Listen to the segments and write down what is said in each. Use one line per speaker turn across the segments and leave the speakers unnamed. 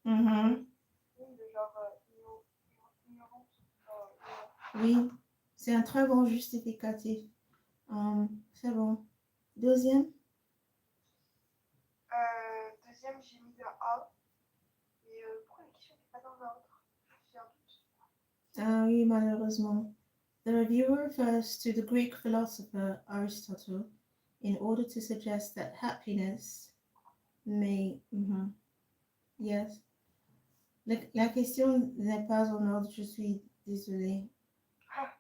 Mhm.
Oui, le genre ignorante.
Oui, c'est un très bon justificatif. C'est bon. Deuxième?
Deuxième, j'ai mis un A. Mais pourquoi la question n'est pas dans l'ordre? J'ai un doute.
Ah oui, malheureusement. The reviewer refers to the Greek philosopher Aristotle in order to suggest that happiness may... Mhm. Yes. La question n'est pas en ordre, je suis désolée.
Ah,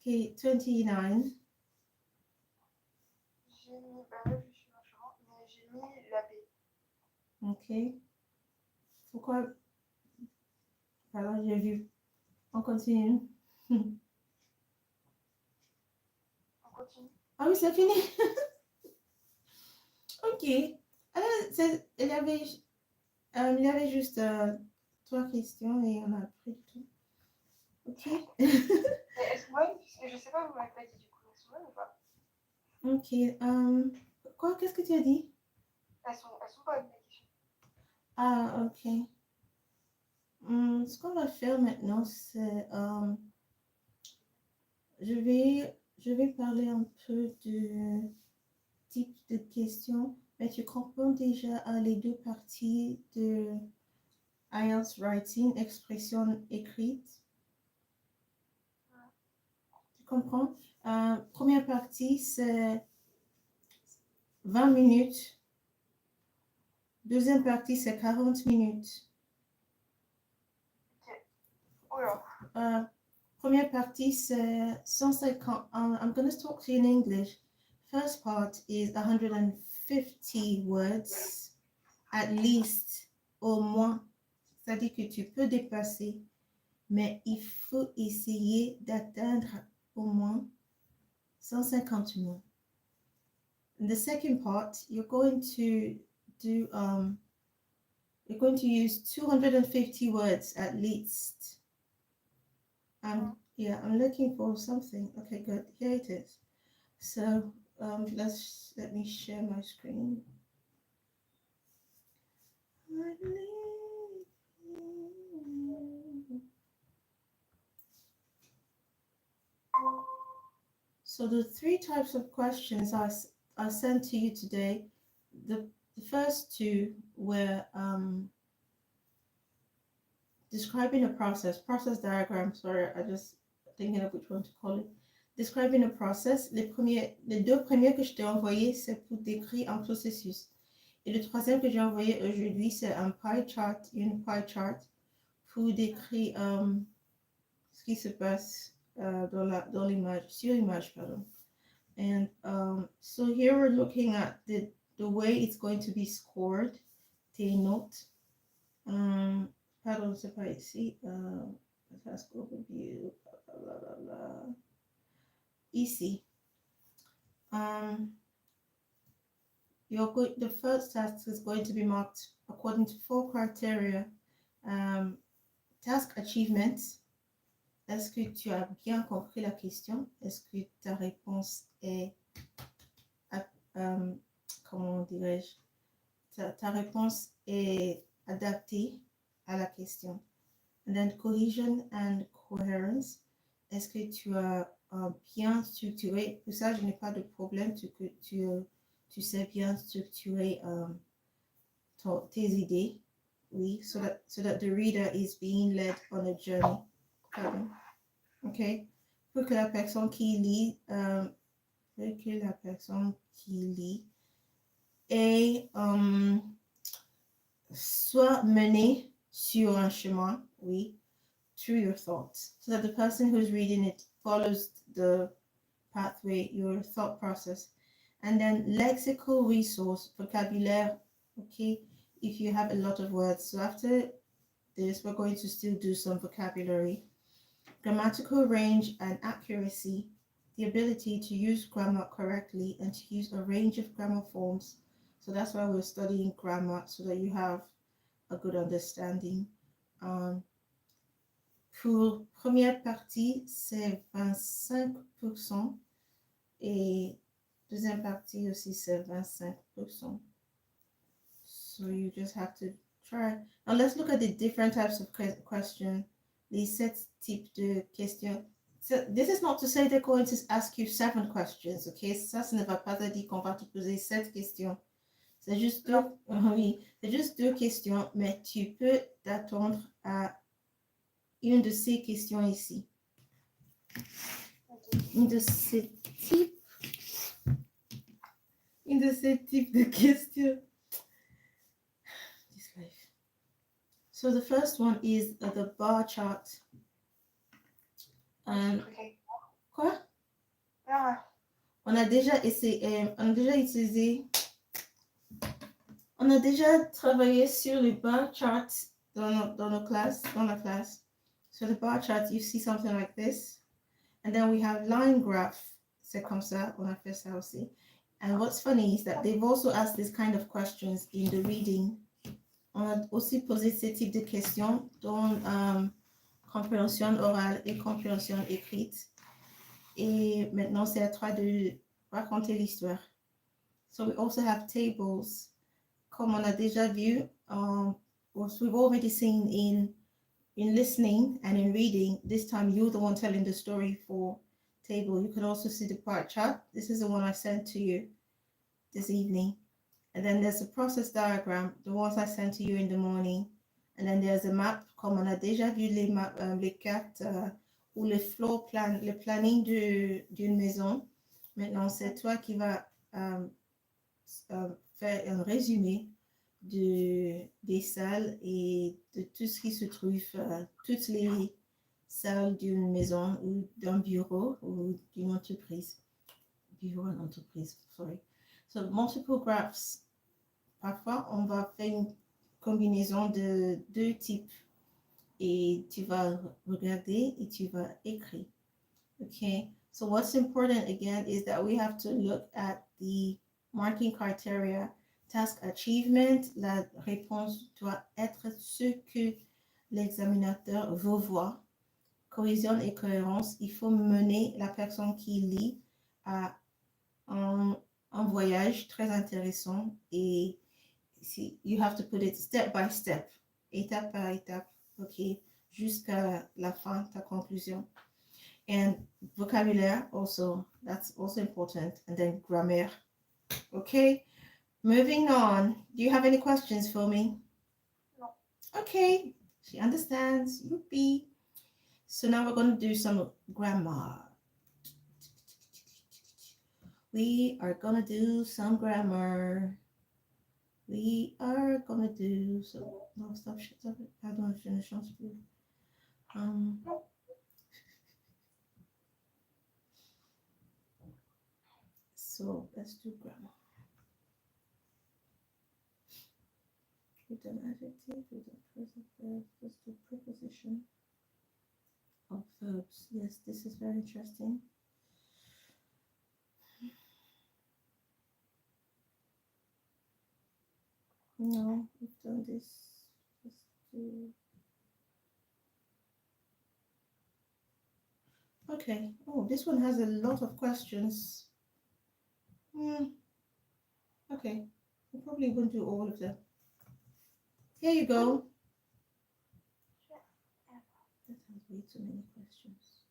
Okay, 29.
j'ai mis, bah là je suis machin, mais j'ai mis la B.
Ok. Pourquoi? Alors, j'ai vu. On continue.
On continue.
Ah oui, c'est fini. Ok. Il y avait juste trois questions et on a pris le temps. Ok.
Mais elles sont bonnes? Parce que je sais pas, vous m'avez pas dit du coup. Elles sont bonnes ou pas?
Ok. Quoi? Qu'est-ce que tu as dit?
Elles sont bonnes, les questions.
Ah, ok. Ce qu'on va faire maintenant, c'est... je vais parler un peu de type de questions, mais tu comprends déjà les deux parties de IELTS Writing, expression écrite. Tu comprends? Première partie, c'est 20 minutes. Deuxième partie, c'est 40 minutes.
Ok. Oh là.
Première partie, c'est 150. I'm going to talk to you in English. First part is 150 words, at least, au moins. C'est-à-dire que tu peux dépasser, mais il faut essayer d'atteindre au moins 150 mots. In the second part, you're going to use 250 words at least. Yeah, I'm looking for something. Okay, good. Here it is. So let me share my screen. So the three types of questions I sent to you today, the first two were describing a process diagram. Sorry, I just thinking of which one to call it. Describing a process. Les deux premiers que je t'ai envoyés, c'est pour décrire un processus. Et le troisième que j'ai envoyé aujourd'hui, c'est un pie chart, une pie chart pour décrire ce qui se passe dans l'image, sur l'image, pardon. And so here we're looking at the way it's going to be scored, tes notes. Pardon, c'est pas ici. Task overview, blah, blah, blah, blah. Ici. The first task is going to be marked according to 4 criteria. Task achievement. Est-ce que tu as bien compris la question? Est-ce que ta réponse est, comment dirais-je, ta réponse est adaptée à la question? And then cohesion and coherence. Est-ce que tu as bien structuré? Pour ça, je n'ai pas de problème. Tu sais bien structurer tes idées. Oui, so that the reader is being led on a journey. Pardon. OK? Pour que la personne qui lit, et soit menée sur un chemin, oui, through your thoughts, so that the person who's reading it follows the pathway, your thought process. And then lexical resource, vocabulaire, okay, if you have a lot of words. So after this, we're going to still do some vocabulary. Grammatical range and accuracy, the ability to use grammar correctly and to use a range of grammar forms. So that's why we're studying grammar, so that you have a good understanding. Pour première partie, c'est 25% et deuxième partie aussi, c'est 25%. So you just have to try. Now let's look at the different types of questions. Les 7 types de questions. So this is not to say they're going to ask you 7 questions, okay? Ça, ce ne va pas dire qu'on va te poser 7 questions. C'est juste deux, oui, c'est juste 2 questions, mais tu peux t'attendre à une de ces questions ici. Une de ces types de questions. This life. So the first one is the bar chart. Quoi? On a déjà essayé, on a déjà travaillé sur les bar charts dans la classe. So the bar chart, you see something like this. And then we have line graph. C'est comme ça, on a fait ça aussi. And what's funny is that they've also asked this kind of questions in the reading. On a aussi posé ce type de questions dans compréhension orale et compréhension écrite. Et maintenant, c'est à toi de raconter l'histoire. So we also have tables. Comme on a déjà vu, we've already seen in listening and in reading, this time you're the one telling the story for table. You can also see the part chart. This is the one I sent to you this evening. And then there's a process diagram, the ones I sent to you in the morning. And then there's a map, comme on a déjà vu les cartes ou le floor plan, le planning d'une maison. Maintenant, c'est toi qui vas faire un résumé des salles et de tout ce qui se trouve, toutes les salles d'une maison ou d'un bureau ou d'une entreprise. Bureau en entreprise, sorry. So, multiple graphs. Parfois, on va faire une combinaison de 2 types et tu vas regarder et tu vas écrire. Okay, so what's important again is that we have to look at the marking criteria. Task achievement, la réponse doit être ce que l'examinateur veut voir. Cohésion et cohérence, il faut mener la personne qui lit à un voyage très intéressant et you have to put it step by step, étape par étape, ok, jusqu'à la fin, ta conclusion. And vocabulaire also, that's also important. And then grammar, okay. Moving on, do you have any questions for me?
No.
Okay, she understands. Youpie. So now we're going to do some grammar. We are going to do some grammar. We are going to do some... No, stop. Pardon, je ne chante plus. So let's do grammar. With an adjective, with a present verb, let's do preposition of verbs. Yes, this is very interesting. No, we've done this. Let's do... Okay. Oh, this one has a lot of questions. Okay. We probably won't do all of them. Here you go. That has way too many questions.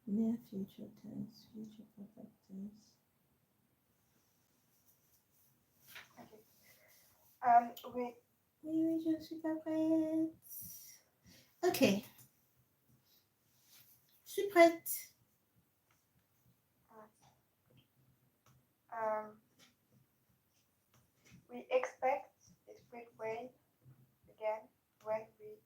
Near future tense, future perfect tense.
Oui.
Oui, je suis pas prête. Ok. Je suis prête.
We expect it will rain again when we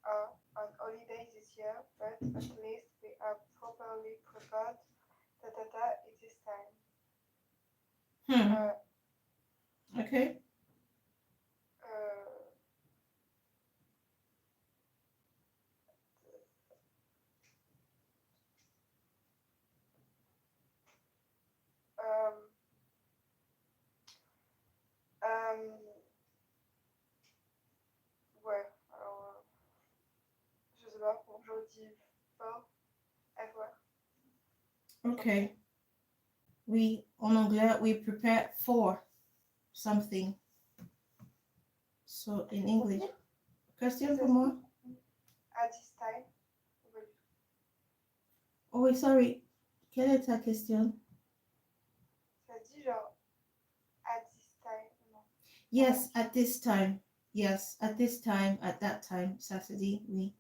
are on holiday this year, but at least we are properly prepared at this time.
Okay.
Ouais, alors je sais pas, bon, je dis forever.
Okay. We, en anglais, we prepare for something. So in English. Question pour moi?
At this time.
Oh oui, sorry. Quelle est ta question?
Ça dit genre at this time. Non.
Yes, at this time. Yes, at this time, at that time. Ça se dit, oui.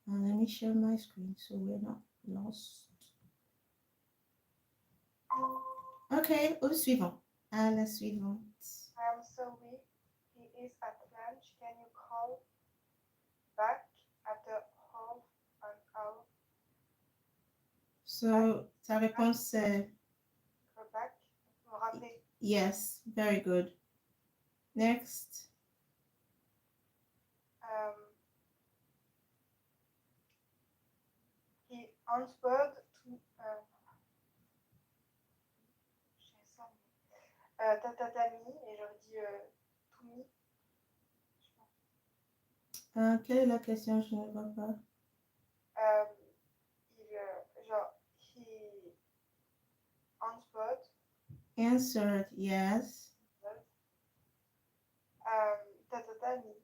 Let me share my screen so we're not lost. Okay, au suivant. À la suivante.
I'm sorry. He is at lunch. Can you call back after half an hour?
So, ta réponse c'est
Call back. Me rappeler.
yes, very good. Next.
He answered to Tatatami et j'aurais dit to me.
Quelle est la question? Je ne vois pas.
Genre, he answered.
Answered, yes.
Tatatami.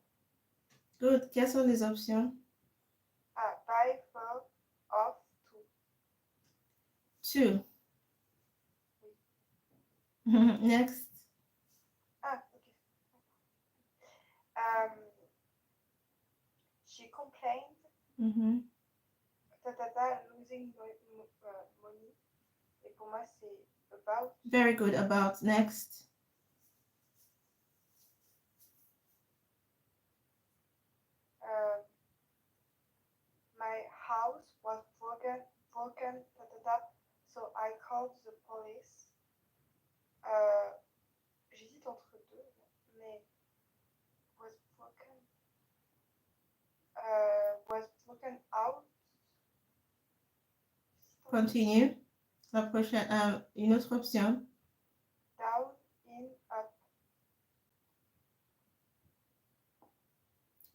Good. Quelles sont les options?
By, for, of, to.
Two. Next.
Okay. She complained. Tatata losing money. Et pour moi, c'est about.
Very good. About. Next.
My house was broken, so I called the police. J'hésite entre deux, mais was broken out.
Continue. La prochaine, une autre option.
Down, in, up.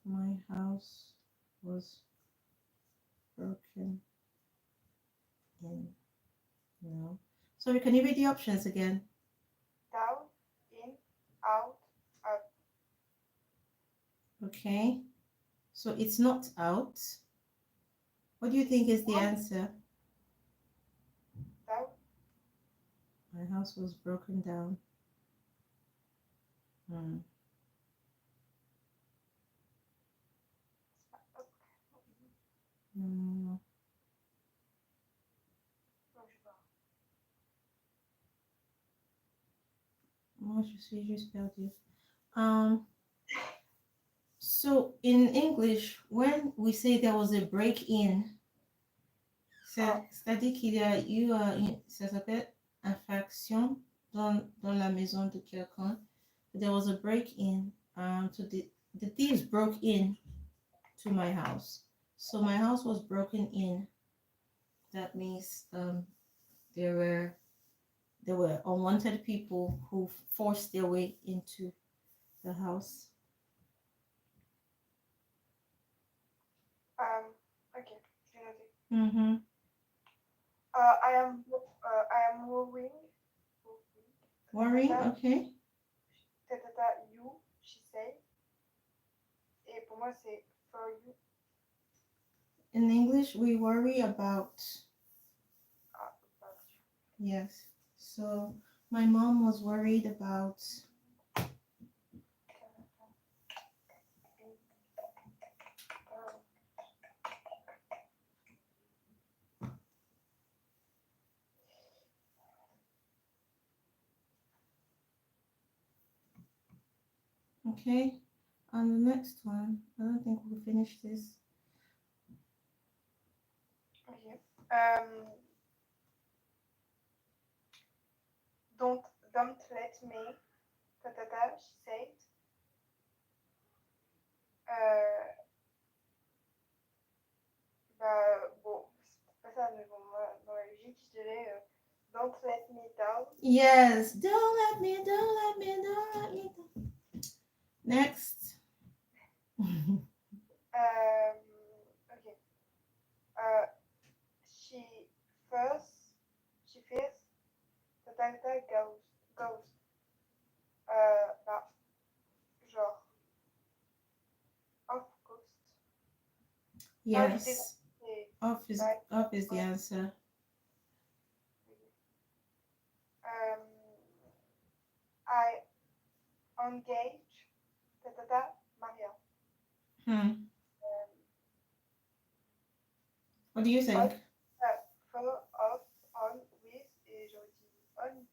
My house was broken in. No. Sorry, can you read the options again?
Down, in, out, up.
Okay. So it's not out. What do you think is the answer?
Down.
My house was broken down. No. Moi, je suis juste perdue. So in English, when we say there was a break-in, c'est-à-dire qu'il y a eu, ça s'appelle infraction dans la maison de quelqu'un. There was a break-in. The thieves broke in to my house. So my house was broken in. That means there were unwanted people who forced their way into the house.
Okay, j'ai noté. I am worrying.
Worrying, okay.
Tatata, you, she say. Et pour moi, c'est for you.
In English, we worry about.
About you.
Yes. So my mom was worried about. Okay, on the next one, I don't think we'll finish this.
Okay. Don't let me. Tatata, she said. Bon, c'est pas ça, mais bon, moi, dans la logique, je dirais don't let me down.
Yes, don't let me down. Next.
Okay. Tata goes. Bah, genre, of course. Non, l'idée,
Yes.
c'est
Off is the answer.
I engage Tata Maria.
Hmm.
Um,
What do you think?
follow off, on, with, et j'aurais dit on.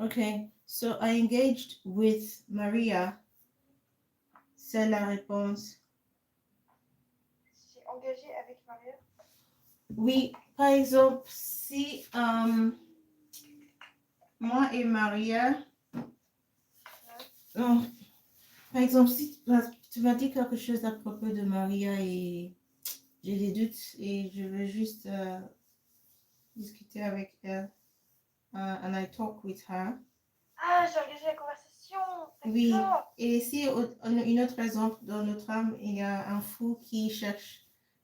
Okay. So I engaged with Maria. C'est la réponse.
J'ai engagé avec Maria.
Oui, par exemple, si moi et Maria, non, par exemple, si tu m'as dit quelque chose à propos de Maria et j'ai des doutes et je veux juste discuter avec elle, and I talk with her.
Ah, j'ai engagé la conversation.
Oui,
D'accord.
et si une autre exemple, dans notre âme, il y a un fou qui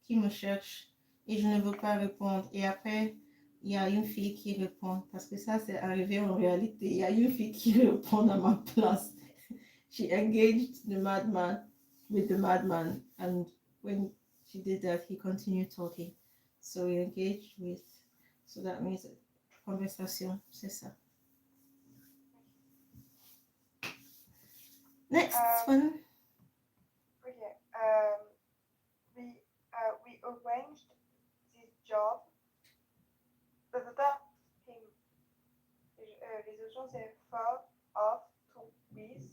me cherche et je ne veux pas répondre. Et après, il y a une fille qui répond, parce que ça, c'est arrivé en réalité. Il y a une fille qui répond à ma place. She engaged the madman with the madman, and when she did that, he continued talking. So we engaged with, so that means conversation, c'est ça. Next one.
Okay. We arranged this job. Him. Les options c'est for, of, to, with.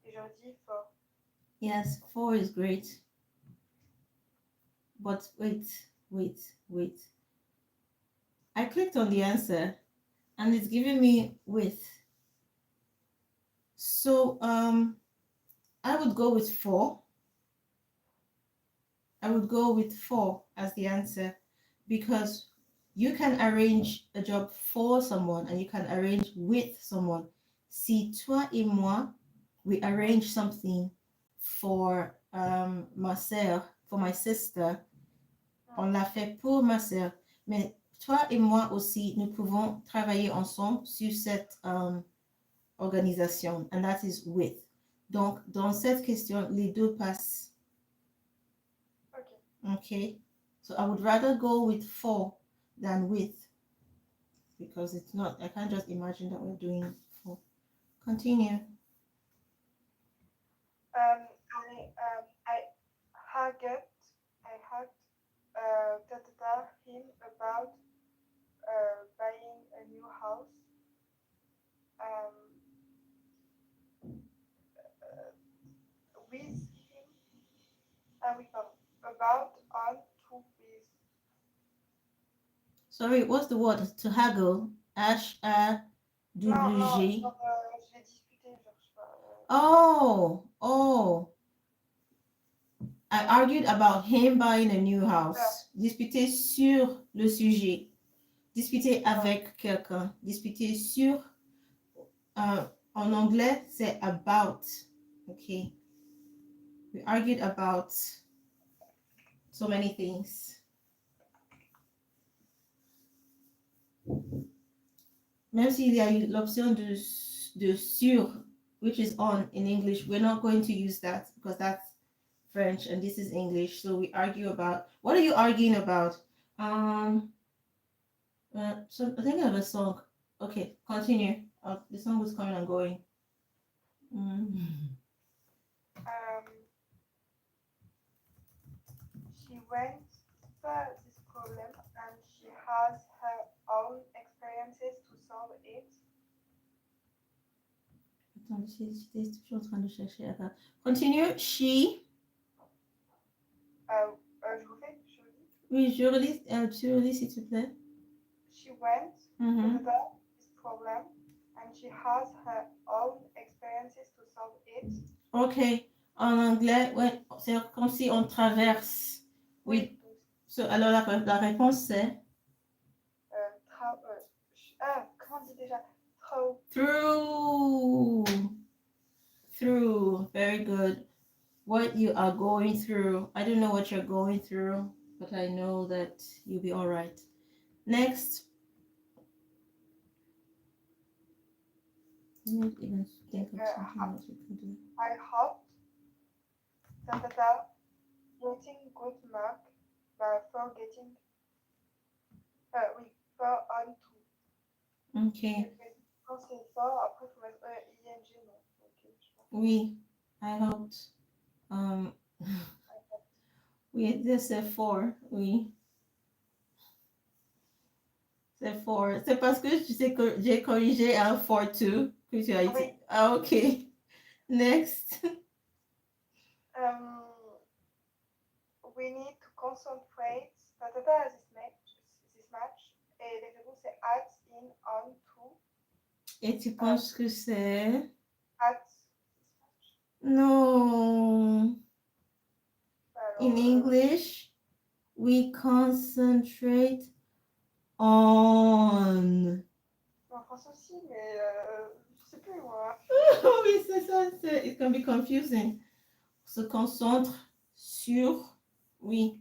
Et j'aurais dit for.
Yes, 4 is great. But wait. I clicked on the answer and it's giving me with. So I would go with 4. I would go with 4 as the answer because you can arrange a job for someone and you can arrange with someone. Si toi et moi, we arrange something for ma sœur, for my sister, on l'a fait pour ma sœur. Mais toi et moi aussi, nous pouvons travailler ensemble sur cette organisation. And that is with. Donc, dans cette question, les deux passent. Okay. So I would rather go with for than with. Because it's not, I can't just imagine that we're doing for. Continue.
I hugged him about buying a new house. With him. About, on, to, with.
Sorry, what's the word? To haggle. H-A-W-G.
Non, je vais discuter, genre, je sais pas.
Oh. I argued about him buying a new house. Disputer sur le sujet. Disputer avec quelqu'un. Disputer sur. En anglais, c'est about. Okay. We argued about so many things. Même s'il y a l'option de sur, which is on in English, we're not going to use that because that's French and this is English. So we argue about, what are you arguing about? So I think of a song. Okay, continue. The song was coming and going.
She went through this problem and she has her own experiences to solve it.
Attends, j'étais toujours en train de chercher. Continue. She.
Je vous fais, je vous dis.
Oui, tu relis s'il te plaît.
She went through this problem and she has her own experiences to solve it.
Ok. En anglais, ouais, c'est comme si on traverse. Oui. So, alors la réponse c'est
comment on dit déjà?
Through. Very good. What you are going through. I don't know what you're going through, but I know that you'll be all right. Next. Let me even think of something
Uh,
else we can do.
I hope that getting good mark for getting oui, for on to.
Okay.
Quand c'est fort, après il faut mettre ing, non. Ok, je pense.
Oui, I hoped. Um, oui, c'est four. Oui, c'est four. C'est parce que tu sais que j'ai corrigé un four two que tu as
Oui.
été. Ah, ok. Next.
We need to concentrate this match. Et l'exemple c'est at, in, on, to.
Et tu penses que c'est.
At this match.
No.
Alors,
In English, we concentrate on.
en français aussi, mais je sais plus moi.
Oui, c'est ça. It can be confusing. Se concentre sur. Oui,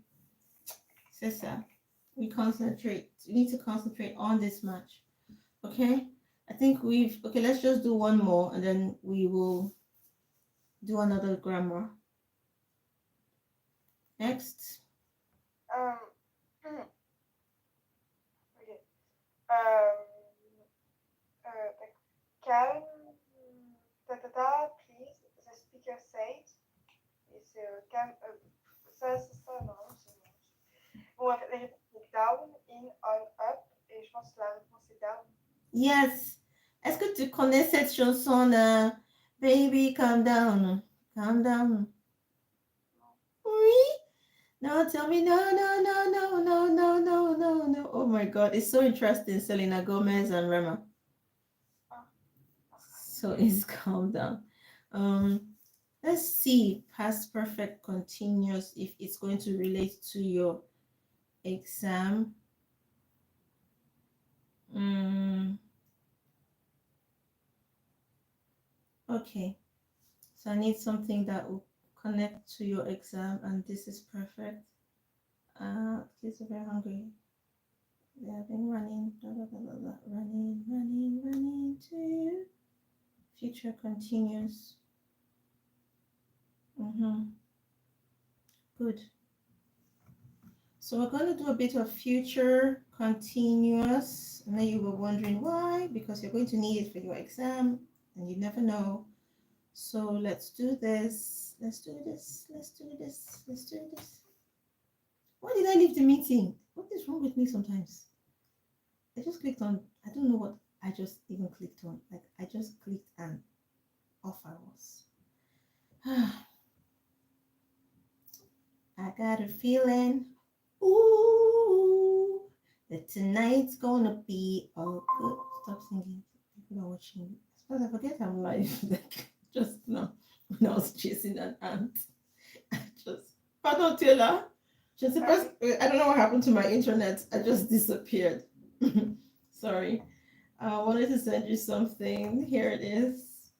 c'est ça. We concentrate. We need to concentrate on this match. Okay? I think we've. Okay, let's just do one more and then we will do another grammar. Next.
Okay. Calm, please, the speaker said. Et c'est calme, ça, c'est ça, non, c'est bon. Bon, la réponse c'est down, in, on, up, et je pense que la réponse c'est down.
Yes. Est-ce que tu connais cette chanson de Baby, calm down? Calm down. Oui. No, tell me no, no, no, no, no, no, no, no, no. Oh my God, it's so interesting. Selena Gomez and Rema. So it's calm down. Let's see past perfect continuous if it's going to relate to your exam. Okay, so I need something that will connect to your exam, and this is perfect. Kids are very hungry. They have been running, running to you. Future continuous. Good. So we're going to do a bit of future continuous. And then you were wondering why, because you're going to need it for your exam and you never know. So let's do this. Let's do this. Let's do this. Let's do this. Why did I leave the meeting? What is wrong with me sometimes? I just clicked on, I don't know what I just even clicked on. Like I just clicked and off I was. I got a feeling, ooh, that tonight's gonna be all good. Stop singing. People are watching. I suppose I forget I'm live. Like just now, when I was chasing an ant, I just. Pardon, Taylor. Je sais pas. I don't know what happened to my internet. I just disappeared. Sorry. I wanted to send you something. Here it is.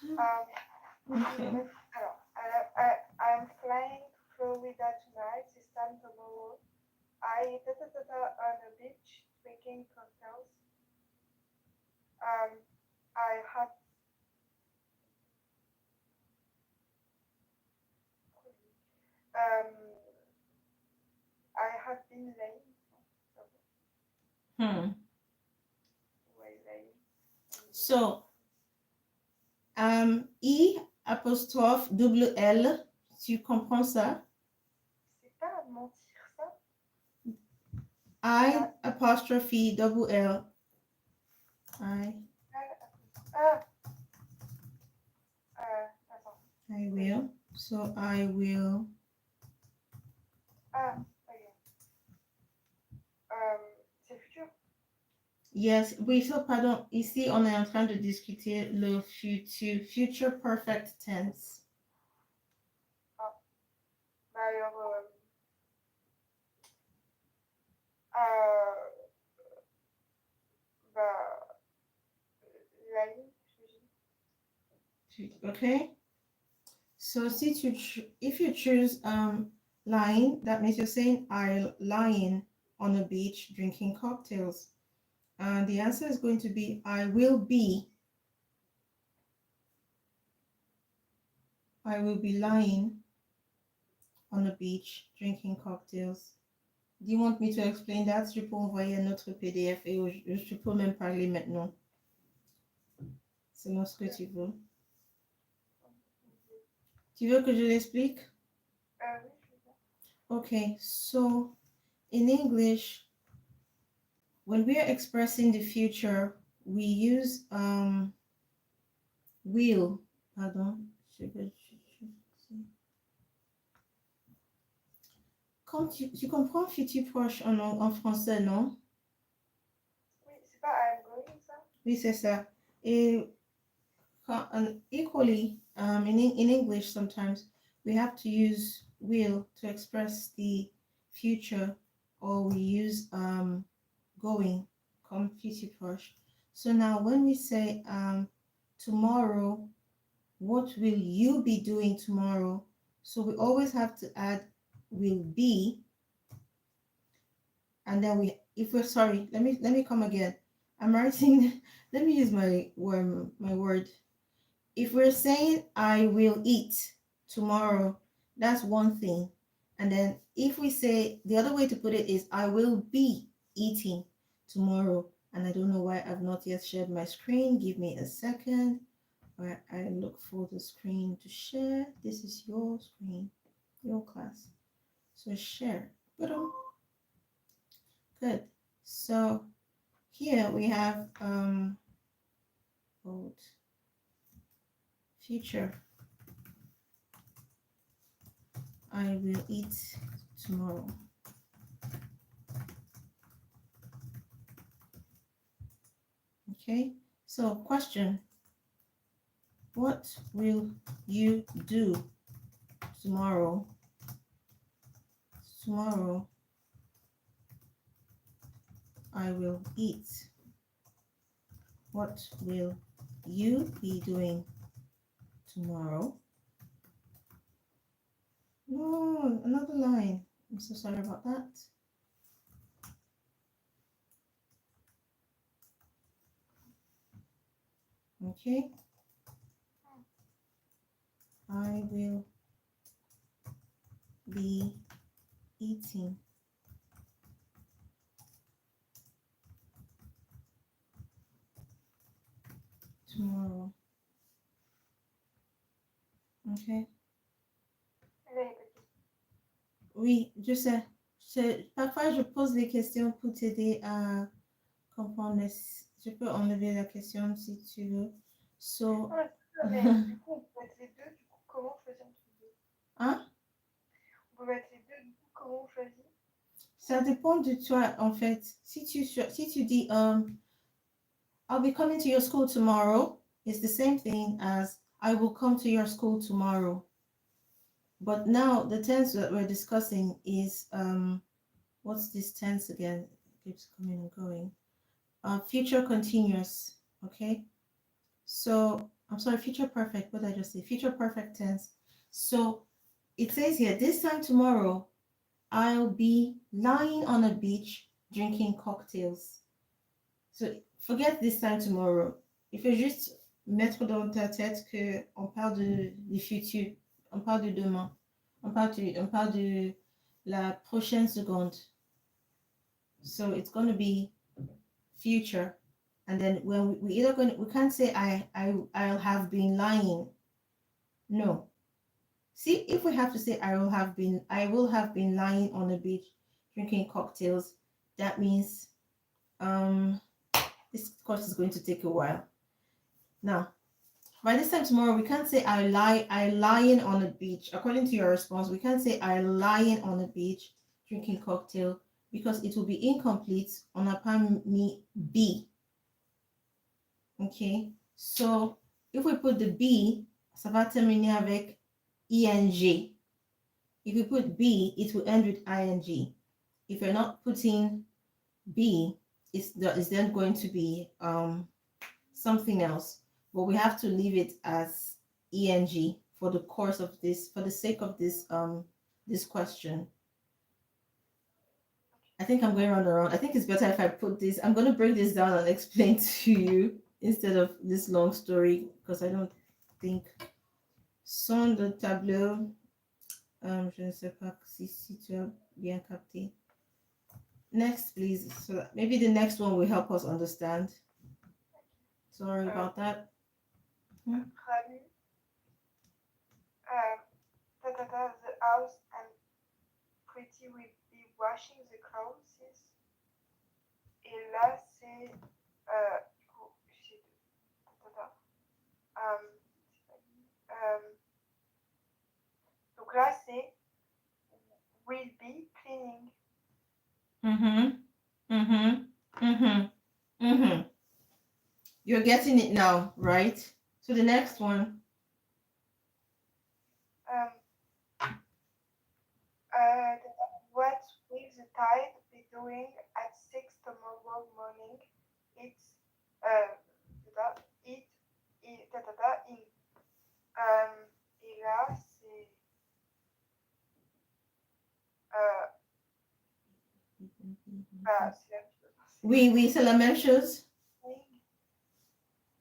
Okay.
I'm flying to Florida tonight, this time tomorrow. I on a beach drinking cocktails. I have been late.
So, I apostrophe double L, tu comprends ça?
C'est pas mentir ça?
I apostrophe double L. I will. So I will.
Okay. C'est futur.
Yes, oui, so pardon, ici on est en train de discuter le future perfect tense.
Alors,
okay, so if you choose lying, that means you're saying I'm lying on a beach drinking cocktails. And the answer is going to be I will be I will be lying on the beach drinking cocktails. Do you want me to explain that? Je peux envoyer un autre PDF et je peux même parler maintenant. Selon ce que tu veux. Tu veux que je l'explique?
Oui, je veux bien.
Okay, so in English, when we are expressing the future, we use will. Pardon. Quand tu comprends futur proche en français, non?
Oui, c'est pas I'm going, ça?
Oui, c'est ça. Et equally, in English, sometimes we have to use will to express the future, or we use going, comme futur proche. So now when we say tomorrow, what will you be doing tomorrow? So we always have to add will be, and then if we're sorry, let me come again. I'm writing. Let me use my word. If we're saying I will eat tomorrow, that's one thing. And then if we say the other way to put it is I will be eating tomorrow. And I don't know why I've not yet shared my screen. Give me a second where I look for the screen to share. This is your screen, your class. So share. Good. So here we have future. I will eat tomorrow. Okay, so question. What will you do tomorrow? Tomorrow I will eat. What will you be doing tomorrow? No, another line. I'm so sorry about that. Okay. I will be eating tomorrow. Okay. Oui, je sais. Parfois, je pose des questions pour t'aider à comprendre. Je peux enlever la question si tu veux. So,
mais du coup, on peut mettre les deux. Du coup, comment on choisit entre les deux?
Hein?
On peut mettre les deux. Du coup, comment on choisit?
Ça dépend de toi, en fait. Si tu dis, I'll be coming to your school tomorrow, it's the same thing as I will come to your school tomorrow. But now the tense that we're discussing is what's this tense again? It keeps coming and going. Future continuous. Okay. So I'm sorry, future perfect. What did I just say? Future perfect tense. So it says here, this time tomorrow, I'll be lying on a beach drinking cocktails. So forget this time tomorrow. Il faut juste mettre dans ta tête que on parle du futur, on parle de demain, on parle de la prochaine seconde. So it's going to be future, and then when we can't say I'll have been lying. No. See, if we have to say I will have been lying on the beach drinking cocktails, that means this course is going to take a while. Now, by this time tomorrow, we can't say I lying on a beach. According to your response, we can't say I lying on a beach drinking cocktail because it will be incomplete. On a pas me be. Okay, so if we put the be, ça va terminer avec ing. If we put be, it will end with ing. If you're not putting be, it's then going to be something else. But we have to leave it as eng for the course of this, for the sake of this this question. I think I'm going round and round. I think it's better if I put this. I'm going to break this down and explain to you instead of this long story because I don't think son de tableau. Je ne sais pas si tu as bien capté. Next, please. So that maybe the next one will help us understand. Sorry about that.
Rami. The house and Pretty will be washing the clothes. Et là, c'est. Du coup, j'ai. Donc là, c'est will be cleaning.
You're getting it now, right? So the next one.
What will the tide be doing at 6 tomorrow morning? It's it in et là c'est
Oui, c'est la même chose.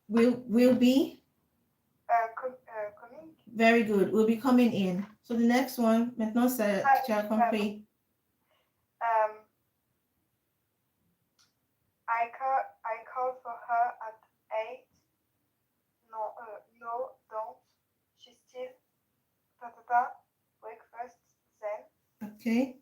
Will be
coming.
Very good. Will be coming in. So the next one, maintenant tu as compris.
I called for her at 8. No, don't. She's still breakfast then.
Okay.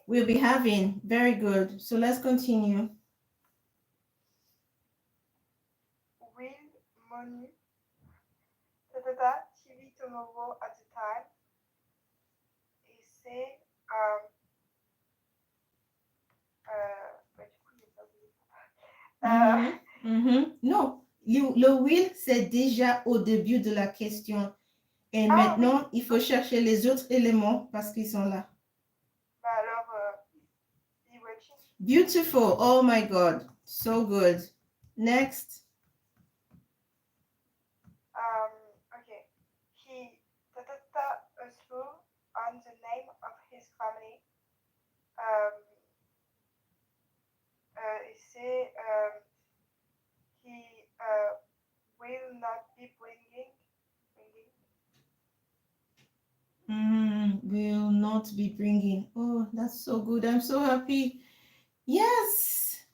We'll be having. Very good. So let's continue.
Will money TV tomorrow at the time. Et c'est
Non, le will c'est déjà au début de la question. Et maintenant, oui. Il faut chercher les autres éléments parce qu'ils sont là.
Bah alors, be watching.
Beautiful. Oh my God. So good. Next.
Okay. He a slow on the name of his family. C'est he will not be bringing.
Will not be bringing. Oh, that's so good. I'm so happy. Yes.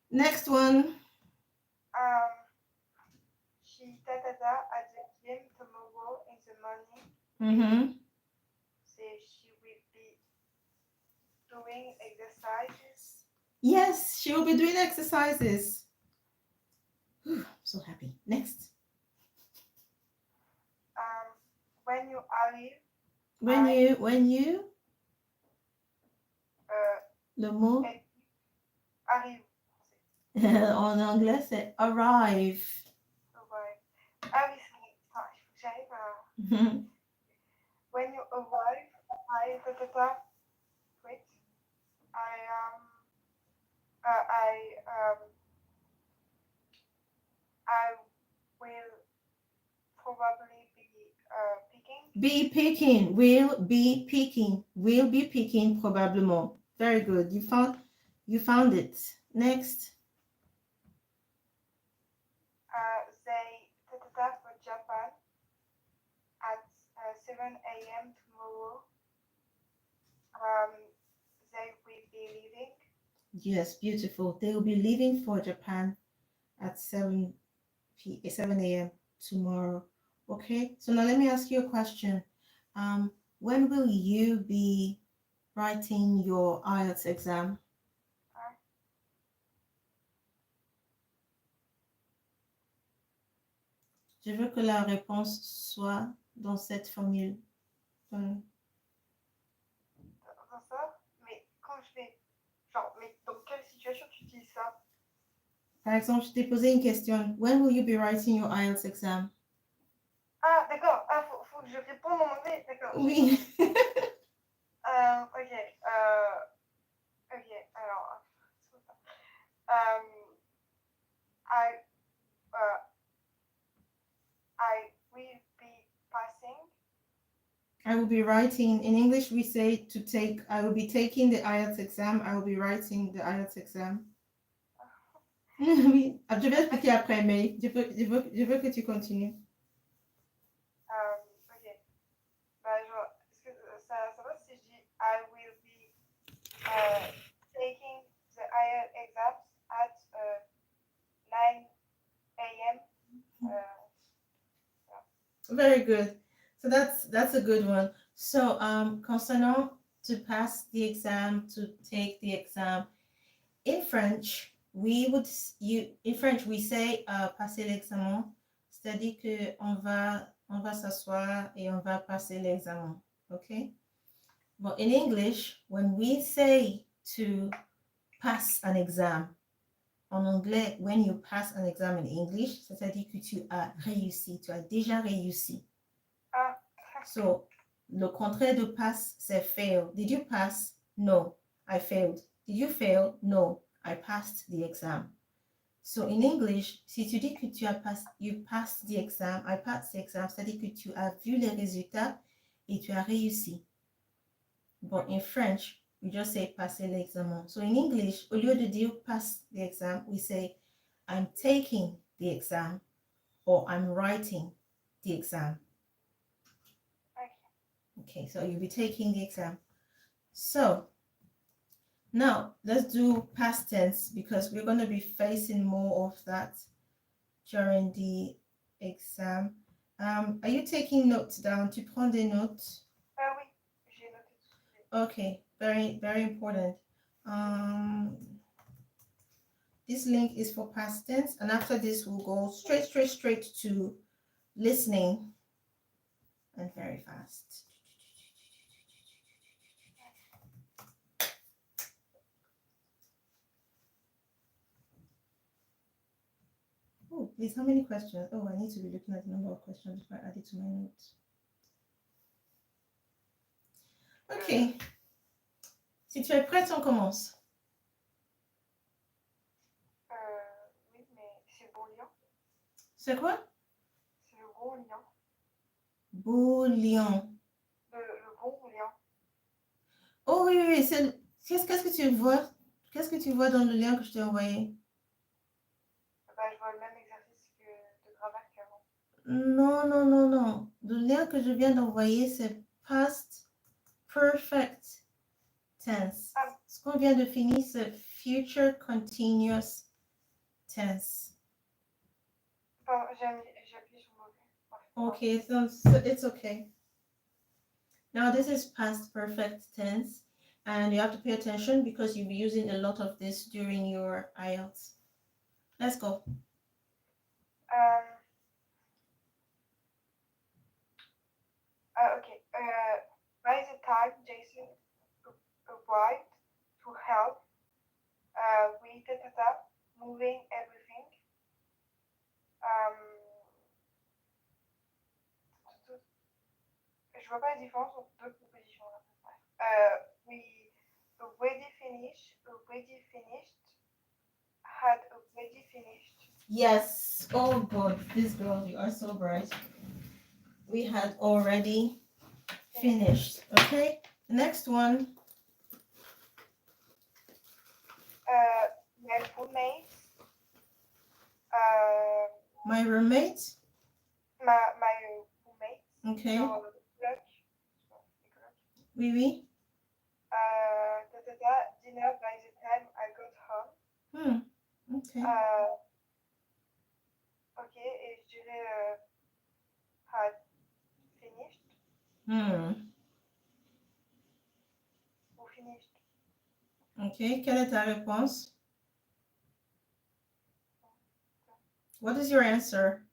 Next one.
She at the gym tomorrow in the morning. So she will be doing exercises.
Yes, she will be doing exercises. I'm so happy. Next.
When you arrive.
When you. Le mot.
Arrive.
En anglais, c'est arrive.
Ah oui, j'arrive à. When you arrive, wait, I will probably be picking.
Will be picking probablement. Very good. You found it. Next.
They for Japan at 7 a.m. tomorrow. They will be leaving.
Yes, beautiful. They will be leaving for Japan at 7 a.m. tomorrow. Okay, so now let me ask you a question. When will you be writing your IELTS exam? Je veux que la réponse soit dans cette formule.
Dans ça, mais quand je vais... Genre, mais dans quelle situation tu utilises ça?
Par exemple, je t'ai posé une question. When will you be writing your IELTS exam?
Ah, d'accord. Ah, faut que je réponde en anglais. D'accord.
Oui.
Ok. Ok, alors... I will be passing
I will be writing. In English, we say to take. I will be taking the IELTS exam. I will be writing the IELTS exam. Oui, je vais expliquer après, mais je veux que tu continues.
Ok. Bah, genre, est-ce que ça va si je dis I will be taking the IELTS exams at 9 a.m.
Very good. So that's a good one. So concernant to pass the exam, to take the exam, in French, in French we say passer l'examen, c'est-à-dire que on va s'asseoir et on va passer l'examen. Okay? But in English, when we say to pass an exam, en anglais, when you pass an exam in English, c'est-à-dire que tu as réussi, tu as déjà réussi.
Ah.
So, le contraire de pass, c'est fail. Did you pass? No, I failed. Did you fail? No, I passed the exam. So, in English, si tu dis que you passed the exam, I passed the exam, c'est-à-dire que tu as vu les résultats et tu as réussi. But in French, we just say passer l'examen. So in English, au lieu de dire pass the exam, we say I'm taking the exam or I'm writing the exam. Okay, so you'll be taking the exam. So now let's do past tense because we're going to be facing more of that during the exam. Are you taking notes down? Tu prends des notes?
Oui, j'ai noté.
Okay, very, very important. This link is for past tense, and after this, we'll go straight to listening and very fast. Oh, please, how many questions? Oh, I need to be looking at the number of questions before I add it to my notes. Ok. Si tu es prête, on commence.
Oui, mais c'est bouillon.
C'est quoi?
C'est le gros lion.
Bouillon.
Le bon lion.
Oh oui, oui, oui. Qu'est-ce que tu vois? Qu'est-ce que tu vois dans le lien que je t'ai envoyé?
Bah, je vois le même exercice de grammaire qu'avant.
Non, non, non, non. Le lien que je viens d'envoyer, c'est past perfect tense.
Ah.
Ce qu'on vient de finir, c'est future continuous tense.
Bon, j'ai appuyé sur le mauvais.
Okay, so it's okay. Now this is past perfect tense, and you have to pay attention because you'll be using a lot of this during your IELTS. Let's go.
Okay. By the time Jason arrived to help with moving everything, je vois pas la différence entre deux propositions là. We already finished, had already finished.
Yes. Oh God, this girl, you are so bright. We had already finished. Okay. The next one.
My roommate.
My roommate.
My roommate.
Okay. Oui, oui.
Dinner by the time I got home.
Okay.
Okay, et je dirais had finished. Ou finished.
Ok, quelle est ta réponse? What is your answer?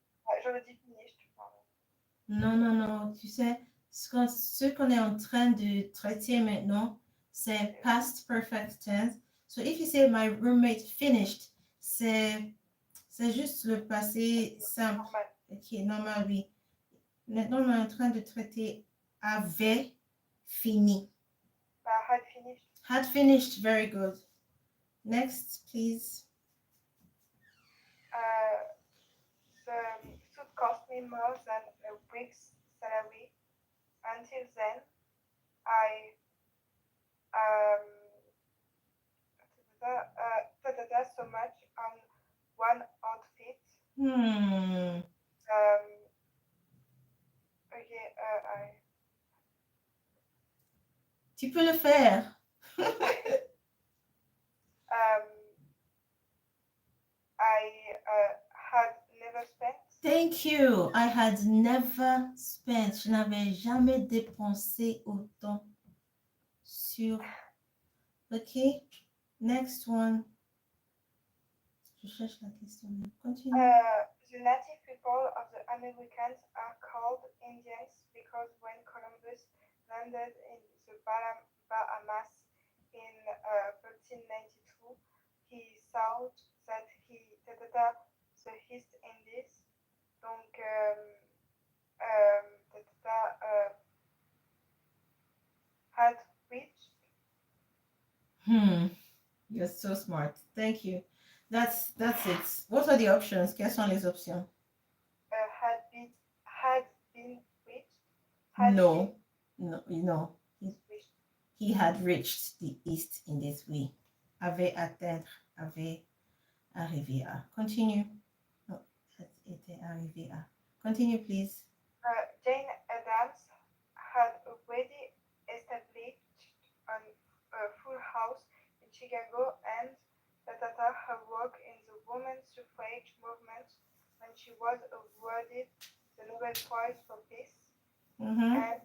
J'aurais dit finished.
Non, non, non. Tu sais, ce qu'on est en train de traiter maintenant, c'est past perfect tense. So if you say my roommate finished, c'est juste le passé simple.
Normal.
Ok, normal, oui. Maintenant, on est en train de traiter avait fini.
Had finished.
Had finished, very good. Next, please.
The suit cost me more than a week's salary. Until then, I um, so much on one outfit. Okay,
Tu peux le faire.
I had never spent.
Thank you. I had never spent. Je n'avais jamais dépensé autant sur. Ok. Next one. Je cherche la question. Continue.
The native people of the Americans are called Indians because when Columbus landed in the Bahamas in 1392, he thought that the East Indies, donc had reached.
You're so smart. Thank you. That's it. What are the options? Quelles sont les options?
Had been reached.
No. He had reached the East in this way. Avait atteindre, avait arrivé à. Continue. No, était arrivé à. Continue, please.
Jane Addams had already established a full house in Chicago and her work in the women's suffrage movement when she was awarded the Nobel Prize for Peace. And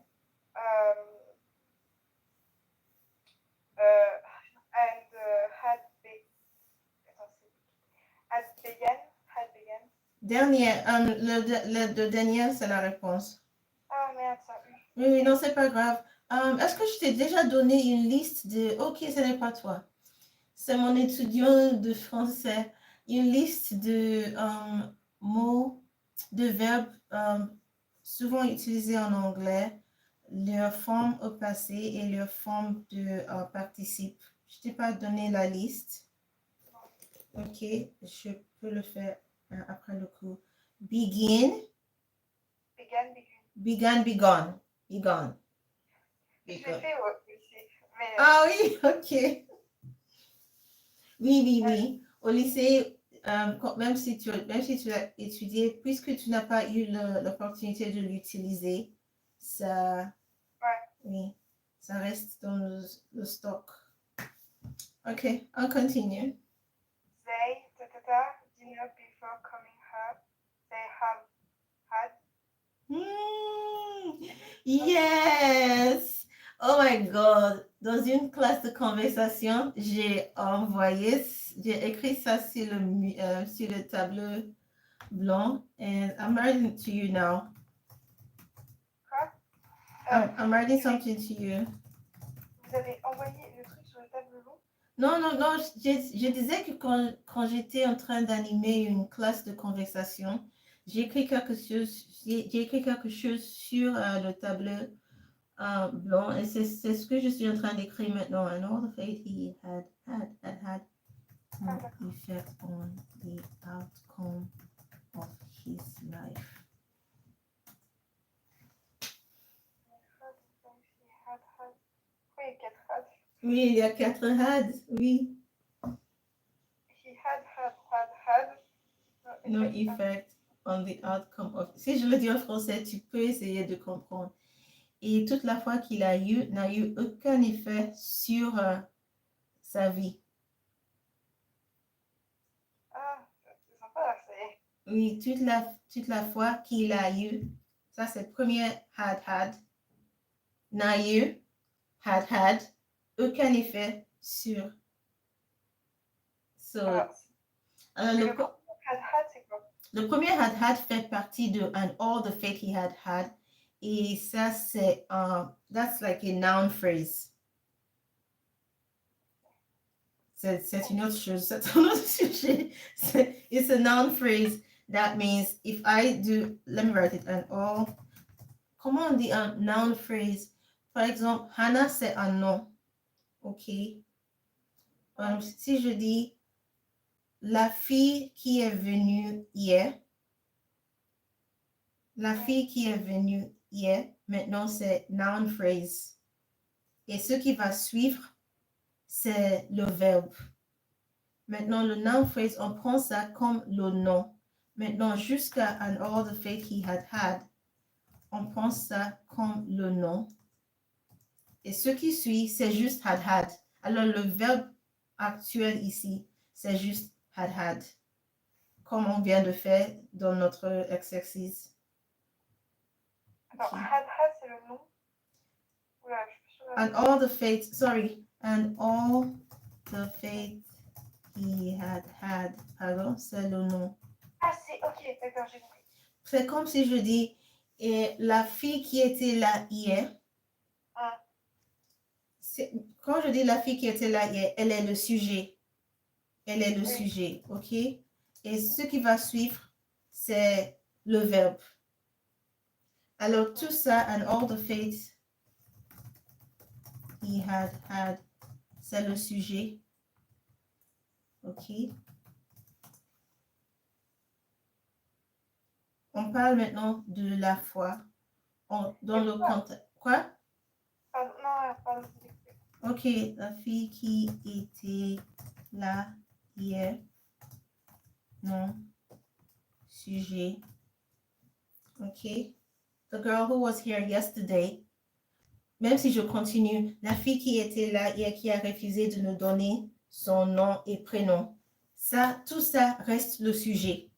Dernier, le dernier, c'est la réponse.
Ah merde, ça.
Oui, non, c'est pas grave. Est-ce que je t'ai déjà donné une liste de... Ok, ce n'est pas toi. C'est mon étudiant de français. Une liste de mots, de verbes souvent utilisés en anglais, leur forme au passé et leur forme de participe. Je ne t'ai pas donné la liste. Ok, je peux le faire après le cours. Begin. Began, begone. Begone.
Je l'ai fait au lycée. Mais...
Ah oui, ok. Oui. Au lycée, même si tu as étudié, puisque tu n'as pas eu l'opportunité de l'utiliser, ça, oui, ça reste dans le stock. Ok, on continue.
They, dinner before coming here, they have had.
Yes! Oh my God! Dans une classe de conversation, j'ai écrit ça sur le tableau blanc, and I'm writing to you now.
Quoi?
I'm writing something to you.
Vous avez envoyé le truc sur le tableau blanc?
Non, je disais que quand j'étais en train d'animer une classe de conversation, j'ai écrit quelque chose sur le tableau blanc, et c'est ce que je suis en train d'écrire maintenant. And all the fate he had no effect on the outcome of his life. Oui, il y a 4 had, oui.
He had.
No effect on the outcome of... Si je le dis en français, tu peux essayer de comprendre. Et toute la fois qu'il n'a eu aucun effet sur sa vie.
Ah, c'est sympa, c'est...
Oui, toute la fois qu'il a eu, ça c'est le premier had, n'a eu, had, aucun effet sur. Le premier had fait partie de and all the fate he had. Et ça, c'est that's like a noun phrase. C'est une autre chose, c'est un autre sujet. It's a noun phrase. That means if I do, let me write it, and all. Comment on dit un noun phrase? Par exemple, Hannah, c'est un nom. OK. Si je dis la fille qui est venue hier, la fille qui est venue hier, maintenant c'est noun phrase. Et ce qui va suivre, c'est le verbe. Maintenant, le noun phrase, on prend ça comme le nom. Maintenant, jusqu'à and all the faith he had had, on prend ça comme le nom. Et ce qui suit, c'est juste had had. Alors, le verbe actuel ici, c'est juste had had. Comme on vient de faire dans notre exercice.
Attends,
Okay.
had c'est le nom. Oula, je suis sûre.
And all the faith, sorry, and all the faith he had had. Pardon, c'est le nom.
Ah, c'est ok, d'accord, j'ai compris.
C'est comme si je dis, et la fille qui était là hier,
Ah,
quand je dis la fille qui était là hier, elle est le sujet. Elle est le
Oui.
sujet, ok? Et ce qui va suivre, c'est le verbe. Alors, tout ça, and all the faith he had had, c'est le sujet. Ok? On parle maintenant de la foi. Dans le contexte. Quoi?
pardon, non, pardon, je vous explique.
Ok, la fille qui était là hier. Non. Sujet. Ok. The girl who was here yesterday. Même si je continue, la fille qui était là hier qui a refusé de nous donner son nom et prénom. Ça, tout ça reste le sujet.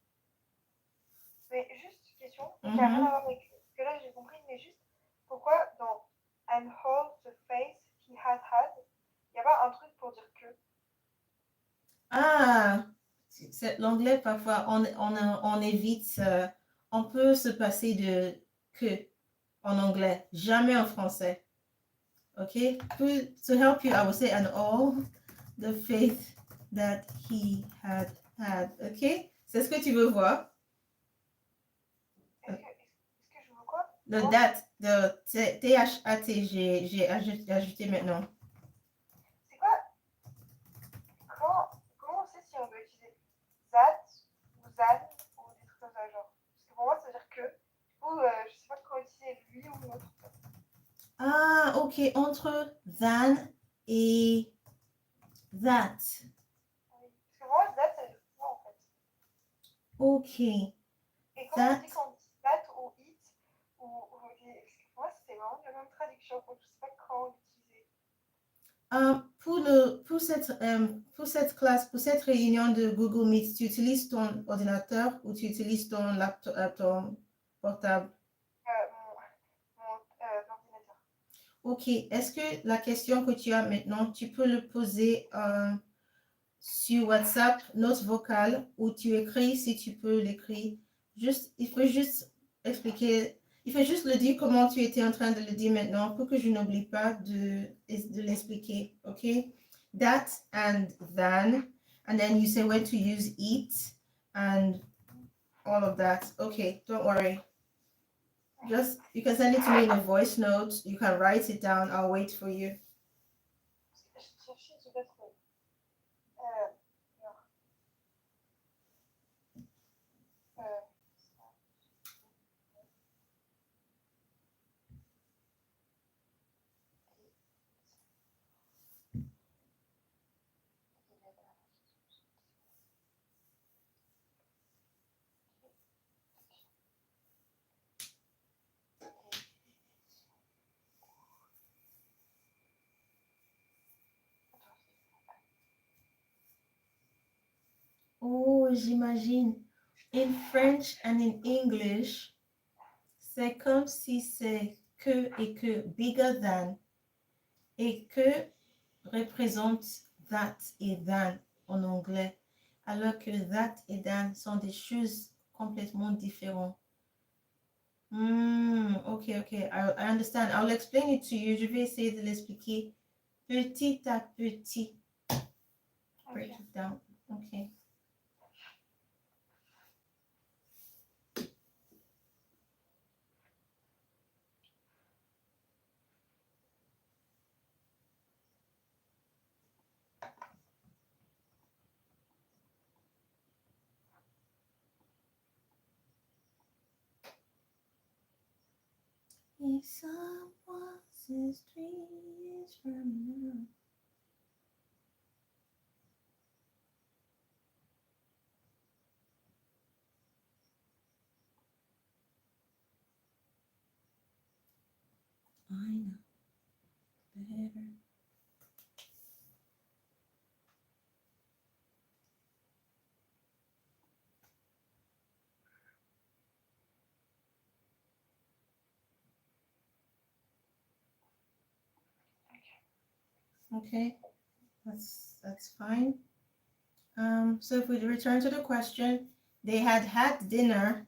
Mais juste une question qui n'a rien à voir avec. Parce que là, j'ai compris, mais juste pourquoi dans and hold the face he had had, il n'y a pas un truc pour dire que.
Ah, c'est l'anglais parfois, on évite, on peut se passer de que en anglais, jamais en français. Ok? To help you, I will say, and all the faith that he had had. Ok? C'est ce que tu veux voir?
Est-ce que je veux quoi?
Le date, de THAT, j'ai ajouté maintenant.
C'est quoi? Comment on sait si on veut utiliser that ou zan ou des trucs comme ça, genre? Parce que pour moi, ça veut dire que. Ou je sais pas comment utiliser lui ou l'autre.
Ah, ok, entre than et that.
Oui. Parce que pour moi, that, ça veut dire quoi en fait?
Ok.
Et comment on
That.
dit quand on dit that ou it ou parce que pour moi, c'est vraiment la même traduction. Donc, je sais pas comment l'utiliser.
Pour cette classe, pour cette réunion de Google Meet, tu utilises ton ordinateur ou tu utilises ton laptop, ton portable?
Mon ordinateur.
Ok. Est-ce que la question que tu as maintenant, tu peux le poser sur WhatsApp, note vocale, ou tu écris si tu peux l'écrire? Il faut juste expliquer, il faut juste le dire comment tu étais en train de le dire maintenant pour que je n'oublie pas de l'expliquer, ok? That and then you say when to use it and all of that. Okay, don't worry. Just, you can send it to me in a voice note. You can write it down. I'll wait for you.
Je cherchais, je vais trouver. Alors.
Oh, j'imagine. In French and in English, c'est comme si c'est que et que, bigger than, et que représente that et than en anglais, alors que that et than sont des choses complètement différentes. Okay, I understand. I'll explain it to you. Je vais essayer de l'expliquer petit à petit. Break it down. Okay. If someone says 3 years from now. I know better. Okay, that's fine. So if we return to the question, they had dinner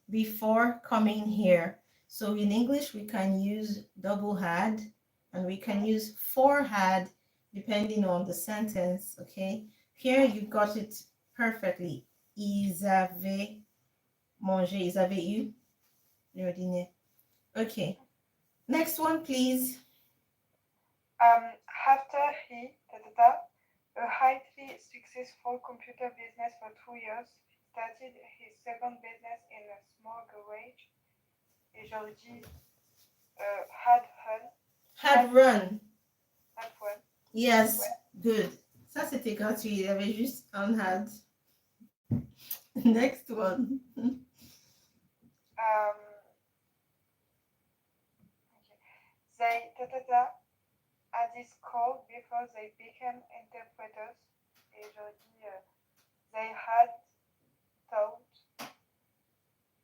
before coming here. So in English, we can use double had and we can use for had depending on the sentence, okay? Here you got it perfectly. Ils avaient mangé, ils avaient eu leur dîner. Okay, next one, please.
After he, a highly successful computer business for 2 years, started his second business in a small garage. Et j'aurais dit had run.
Had run.
Had run.
Yes, good. Ça, c'était gratuit. Il y avait juste un had. Next one.
They at this school before they became interpreters. Et j'aurais dit they had taught.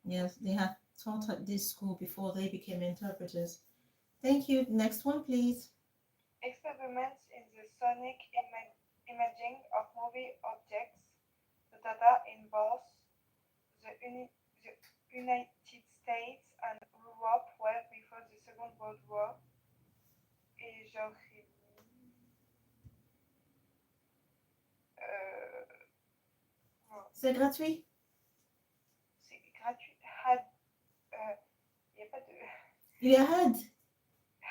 Yes, they had taught at this school before they became interpreters. Thank you. Next one, please.
Experiments in the sonic imaging of movie objects. The data in both the United States and Europe well before the Second World War. Et j'aurais mis
c'est gratuit.
C'est gratuit. Had il n'y a pas de.
Il y a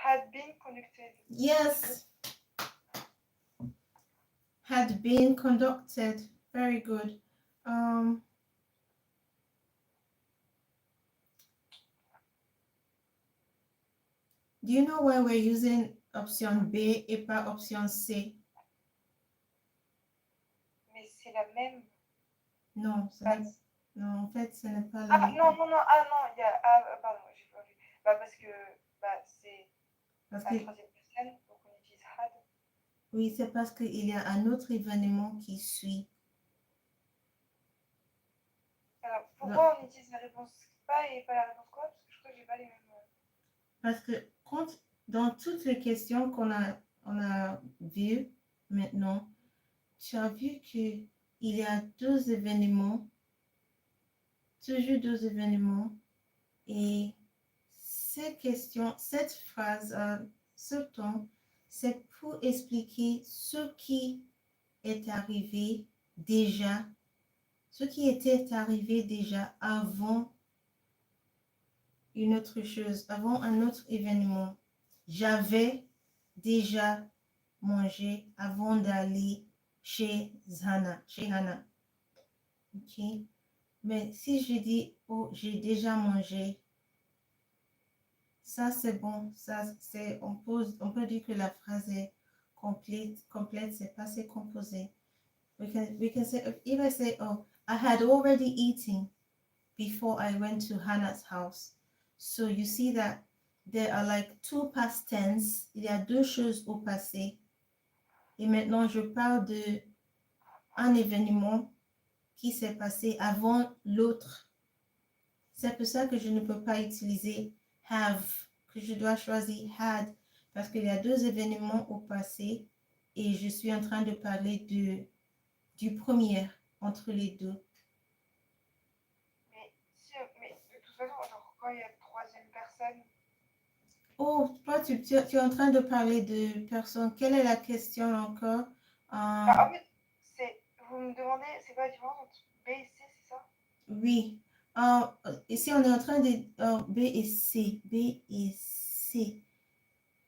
Had been conducted.
Yes. Had been conducted. Very good. Do you know why we're using option B et pas option C?
Mais c'est la même.
Non, non, en fait, ce n'est pas
la
même.
Non, il y a. Pardon, j'ai pas vu. Parce que c'est la troisième personne, donc on utilise had.
Oui, c'est parce qu'il y a un autre événement qui suit.
Alors, pourquoi on utilise la réponse pas et pas la réponse quoi? Parce que je crois que j'ai pas les mêmes.
Parce que dans toutes les questions qu'on a vues maintenant, tu as vu qu'il y a deux événements, toujours deux événements, et ces questions, cette phrase, ce temps, c'est pour expliquer ce qui est arrivé déjà, ce qui était arrivé déjà avant une autre chose, avant un autre événement. J'avais déjà mangé avant d'aller chez Hannah. Ok. Mais si je dis, oh, j'ai déjà mangé, ça c'est bon. Ça, on peut dire que la phrase est complète, c'est passé composé. We can say, if I say, oh, I had already eaten before I went to Hannah's house. So you see that there are like two past tense. Il y a deux choses au passé. Et maintenant, je parle de un événement qui s'est passé avant l'autre. C'est pour ça que je ne peux pas utiliser have, que je dois choisir had, parce qu'il y a deux événements au passé et je suis en train de parler du premier entre les deux.
Mais de toute façon, genre, quand il y a troisième personne.
Oh, toi, tu es en train de parler de personne. Quelle est la question encore?
En fait, vous me demandez, c'est quoi la différence entre B et C, c'est ça?
Oui. Ici, on est en train de B et C. B et C.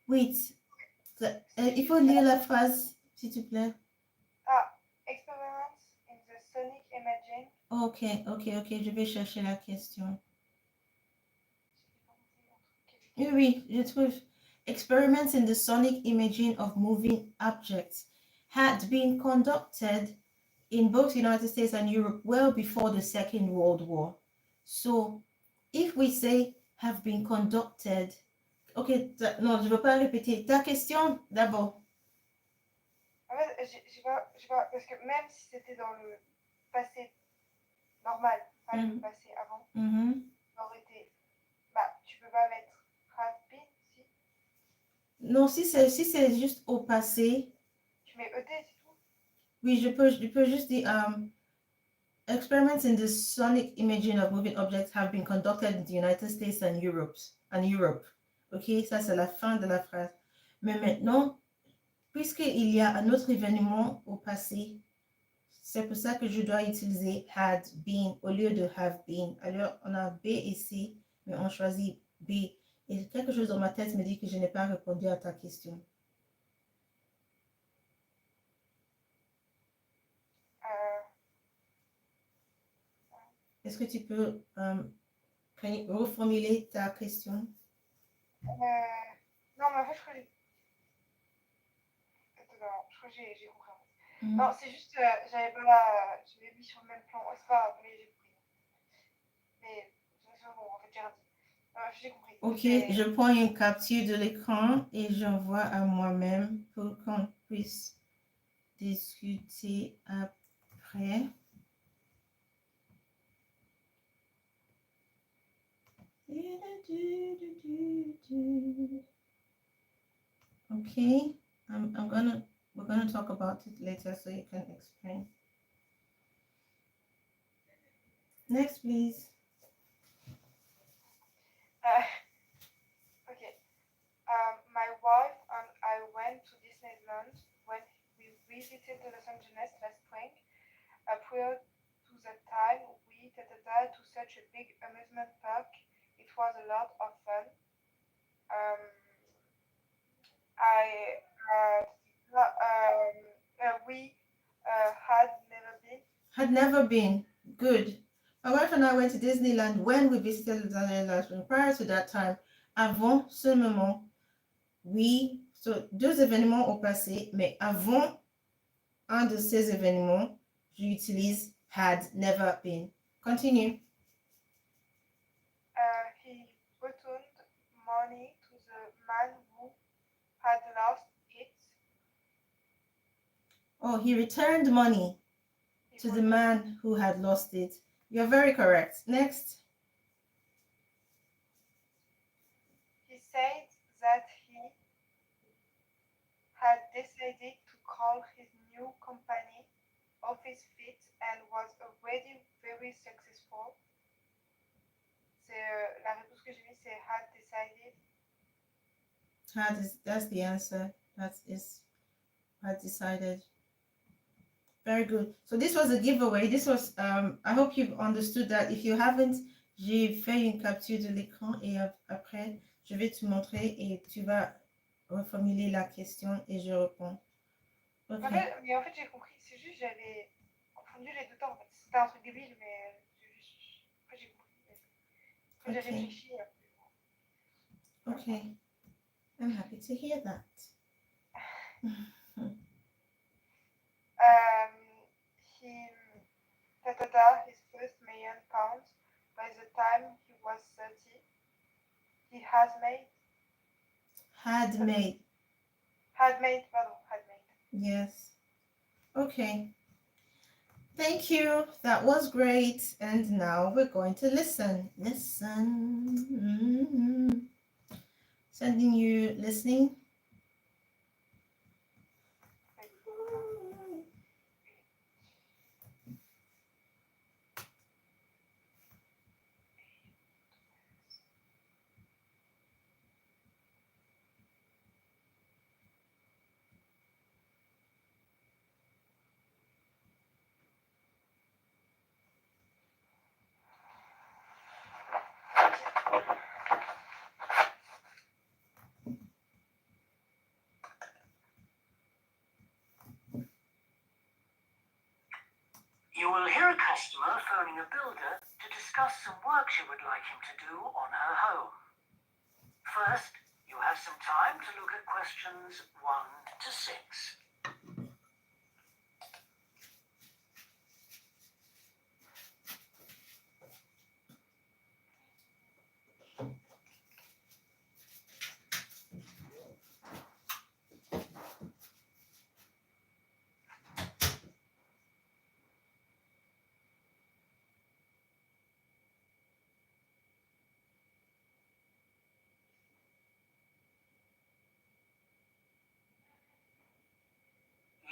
Wait. Il faut lire la phrase, s'il te plaît.
Experiments in the sonic imaging.
Ok. Je vais chercher la question. Oui, je trouve. Experiments in the sonic imaging of moving objects had been conducted in both United States and Europe well before the Second World War. So, if we say have been conducted, ok, non, je ne veux pas répéter. Ta question d'abord.
En fait, j'ai pas, parce que même si c'était dans le passé normal, pas le passé avant, ça aurait été, bah, tu peux pas mettre have been, si.
Non, si c'est juste au passé,
Tu mets ED, c'est tout.
oui, je peux juste dire experiments in the sonic imaging of moving objects have been conducted in the United States and Europe. Ok, ça c'est la fin de la phrase. Mais maintenant, puisqu'il y a un autre événement au passé, c'est pour ça que je dois utiliser had been au lieu de have been. Alors, on a B et C, mais on choisit B. Et quelque chose dans ma tête me dit que je n'ai pas répondu à ta question. Est-ce que tu peux reformuler ta question?
Non, mais en fait, je crois que je crois que j'ai compris. Non, c'est juste, j'avais mis sur le même plan. Oh, c'est pas grave, mais j'ai compris. Mais, bon, en fait, j'ai rien dit. J'ai compris.
Ok, je prends une capture de l'écran et j'envoie à moi-même pour qu'on puisse discuter après. Okay, we're gonna talk about it later so you can explain. Next, please.
Okay. My wife and I went to Disneyland when we visited Los Angeles last spring. Prior to that time, we to such a big amusement park. It was a lot of fun. We had never been.
Had never been. Good. My wife and I went to Disneyland when we visited Los Angeles last spring. Prior to that time, avant ce moment, oui, so, deux événements au passé, mais avant un de ces événements, j'utilise had never been. Continue.
He returned money to the man who had lost it.
Oh, he returned money to the man who had lost it. You're very correct. Next.
He said that he had decided to call his new company Office Fit and was already very successful. La réponse que j'ai mise, c'est had decided.
That's the answer. That is had decided. Very good. So this was a giveaway. This was, I hope you've understood that. If you haven't, j'ai fait une capture de l'écran et après, je vais te montrer et tu vas reformuler la question et je réponds.
Okay. En fait, j'ai compris. C'est juste, j'avais confondu les deux temps. En fait. C'était un truc débile, mais après, j'ai compris. Après, j'ai réfléchi.
Okay. I'm happy to hear that.
His first £1,000,000 by the time he was 30. He had made.
Yes. Okay. Thank you. That was great. And now we're going to listen. Listen. Sending you listening.
You will hear a customer phoning a builder to discuss some work she would like him to do on her home. First, you have some time to look at questions 1 to 6.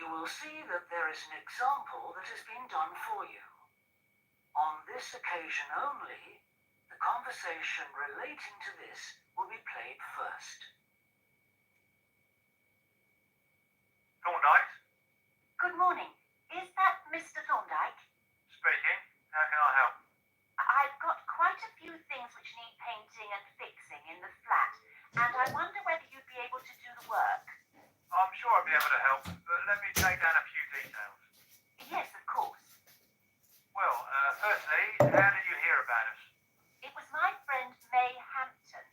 You will see that there is an example that has been done for you. On this occasion only, the conversation relating to this will be played first.
Thorndyke,
Good morning. Is that Mr. Thorndyke?
speaking. How can I help?
I've got quite a few things which need painting and fixing in the flat, and I wonder whether you'd be able to do the work.
I'm sure I'll be able to help, but let me take down a few details.
Yes, of course.
Well, firstly, how did you hear about us?
It was my friend May Hampton.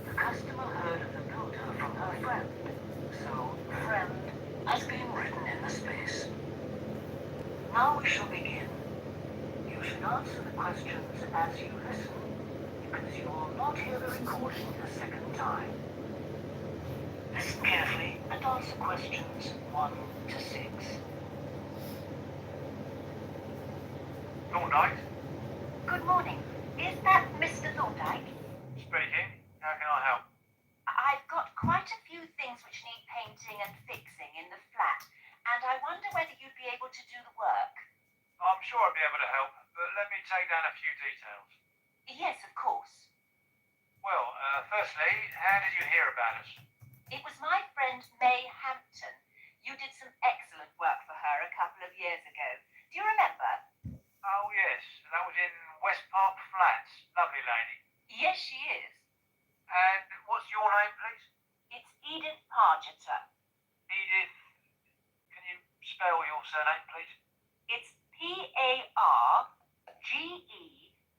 The customer heard of the builder from her friend, so friend has been written in the space. Now we shall begin. You should answer the questions as you listen, because you will not hear the recording a second time. Listen carefully and answer questions 1 to 6.
Thorndyke,
Good morning. Is that Mr. Thorndyke?
speaking. How can I help?
I've got quite a few things which need painting and fixing in the flat, and I wonder whether you'd be able to do the work.
I'm sure I'll be able to help, but let me take down a few details.
Yes, of course.
Well, firstly, how did you hear about us?
It was my friend May Hampton. You did some excellent work for her a couple of years ago. Do you remember?
Oh, yes, that was in West Park Flats. Lovely lady.
Yes, she is.
And what's your name, please?
It's Edith Pargeter.
Edith. Can you spell your surname, please?
It's Pargeter.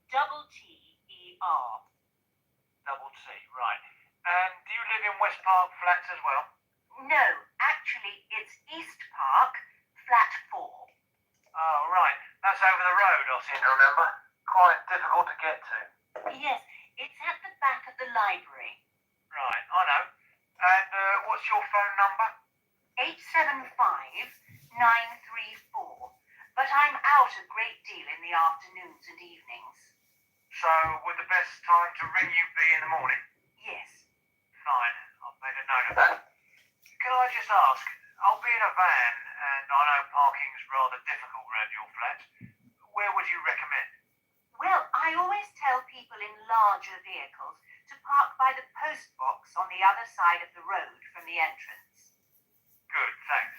Double T, right. And do you live in West Park Flats as well?
No, actually, it's East Park, flat 4.
Oh, right. That's over the road, I seem to remember. Quite difficult to get to.
Yes, it's at the back of the library.
Right, I know. And what's your phone number?
875-934. But I'm out a great deal in the afternoons and evenings.
So, would the best time to ring you be in the morning?
Yes.
Fine, I've made a note of that. Can I just ask, I'll be in a van, and I know parking's rather difficult around your flat. Where would you recommend?
Well, I always tell people in larger vehicles to park by the post box on the other side of the road from the entrance.
Good, thanks.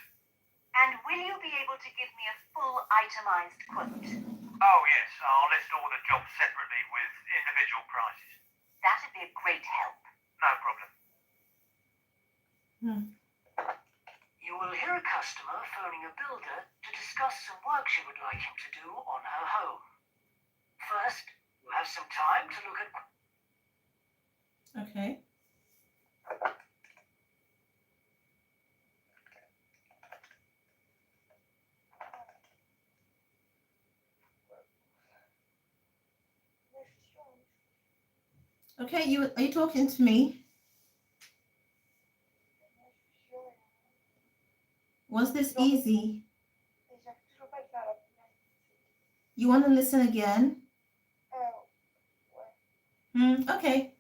And will you be able to give me a full itemized quote?
Oh, yes, I'll list all the jobs separately with individual prices.
That'd be a great help.
No problem.
You will hear a customer phoning a builder to discuss some work she would like him to do on her home. First, you have some time to look at...
Okay. Okay, are you talking to me? Was this easy? You want to listen again? Okay.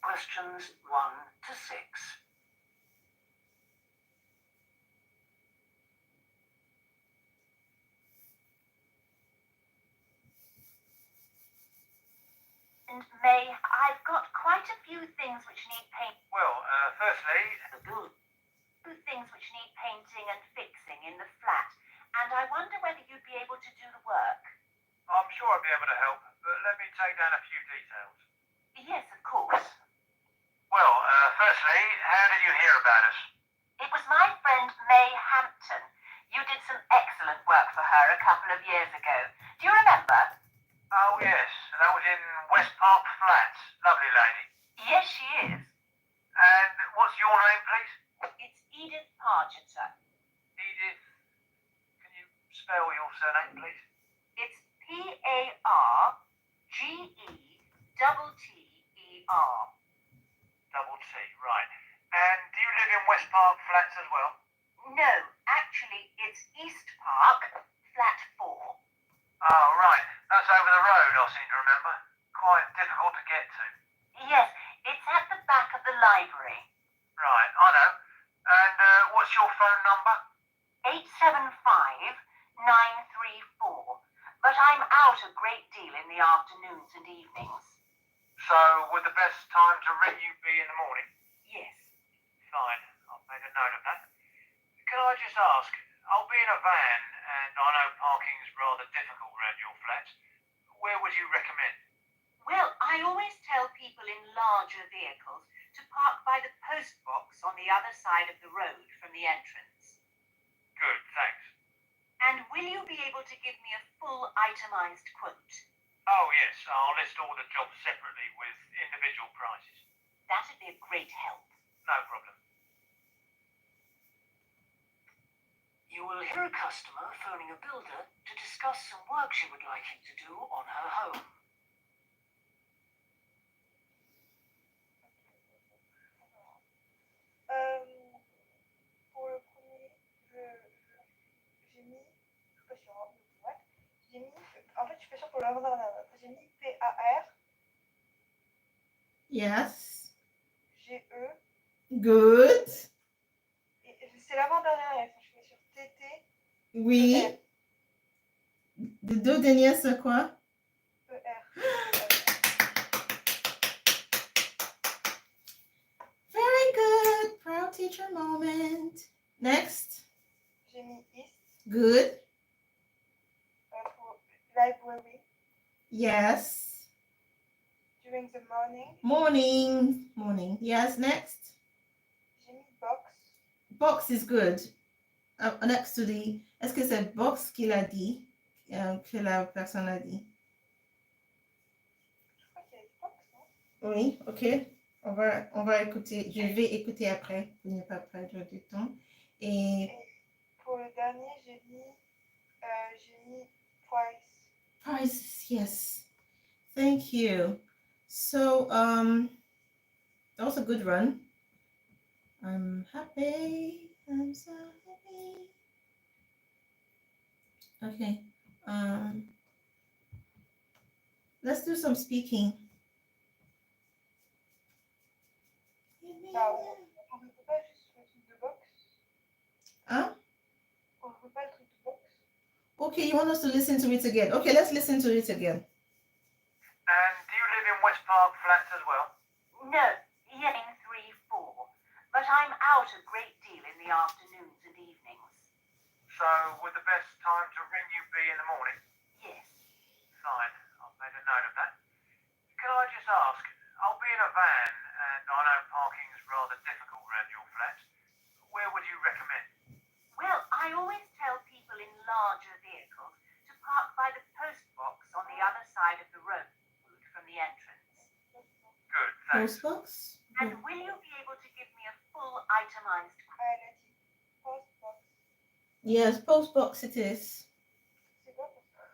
Questions 1 to 6. And May, I've got quite a few things which need paint.
Well, firstly,
The build. Few things which need painting and fixing in the flat, and I wonder whether you'd be able to do the work.
I'm sure I'll be able to help, but let me take down a few details.
Yes, of course.
Well, firstly, how did you hear about us?
It was my friend May Hampton. You did some excellent work for her a couple of years ago. Do you remember?
Oh, yes, West Park Flats. Lovely lady.
Yes, she is.
And what's your name, please?
It's Edith Pargeter.
Edith. Can you spell your surname, please?
It's Pargeter.
Double T, right. And do you live in West Park Flats as well?
No, actually, it's East Park, flat 4.
Oh, right. That's over the road, I seem to remember. Quite difficult to get to.
Yes, it's at the back of the library.
Right, I know. And what's your phone number?
875-934. But I'm out a great deal in the afternoons and evenings.
So, would the best time to ring you be in the morning?
Yes.
Fine, I've made a note of that. Can I just ask, I'll be in a van, and I know parking's rather difficult around your flat. Where would you recommend?
Well, I always tell people in larger vehicles to park by the post box on the other side of the road from the entrance.
Good, thanks.
And will you be able to give me a full itemized quote?
Oh, yes, I'll list all the jobs separately with individual prices.
That'd be a great help.
No problem.
You will hear a customer phoning a builder to discuss some work she would like him to do on her home.
Pour le premier, j'ai mis, je suis pas sûre, hein, mais ouais, j'ai mis, en fait, je suis pas sûre pour l'avant-dernière, j'ai mis PAR,
Yes.
GE,
Good.
et c'est l'avant-dernière lettre, je mets sur TT,
Oui. Les deux dernières, c'est quoi?
ER.
Very good. Proud teacher moment. Next.
J'ai mis East,
Good.
pour library,
Yes.
during the morning,
Morning. Morning. Yes. Next.
j'ai mis box,
Box is good. Next to the. Est-ce que c'est box qu'il a dit? Que la personne a dit.
je crois qu'il y a une box, non?
Oui. Ok. On va écouter. Je vais écouter après pour ne pas perdre du temps. Et
Pour le dernier, j'ai mis price.
prices. Yes. Thank you. So that was a good run. I'm happy. I'm so happy. Okay. Let's do some speaking.
Bah, on ne peut pas juste le truc de box.
Huh?
On ne peut pas le truc de box.
Okay, you want us to listen to it again? Okay, let's listen to it again.
And do you live in West Park Flats as well?
No, yeah, 3-4. But I'm out a great deal in the afternoons and evenings.
So, would the best time to ring you be in the morning?
Yes.
Fine, I've made a note of that. Can I just ask, I'll be in a van, and I know parking's rather difficult around your flat. Where would you recommend?
Well, I always tell people in larger vehicles to park by the post box on the other side of the road from the entrance.
Good, thanks.
Postbox?
And will you be able to give me a full itemized
Elle a dit post box.
Yes, postbox it is.
C'est quoi post box?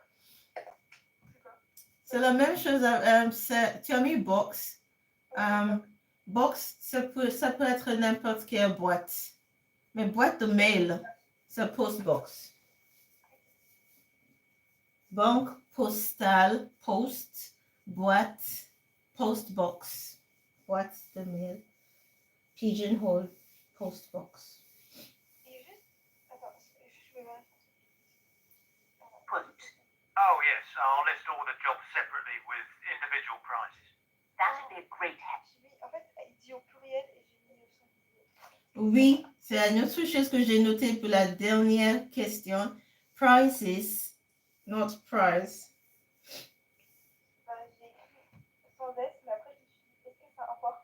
C'est quoi?
C'est la même chose. Tu as mis box. Box, ça peut être n'importe quelle boîte. Mais boîte de mail, c'est postbox. Banque postale, post, boîte, postbox. Boîte de mail. Pigeonhole, postbox.
Et juste, attends, juste je vais voir.
quote.
Oh, yes, I'll list all the jobs separately with individual prices.
That'd be a great help.
J'ai mis, en fait, il dit au pluriel et j'ai mis au singulier.
Oui, c'est une autre chose que j'ai noté pour la dernière question. Prices, not price.
Bah, j'ai écrit sans S, mais après je me suis dit, est-ce que ça importe?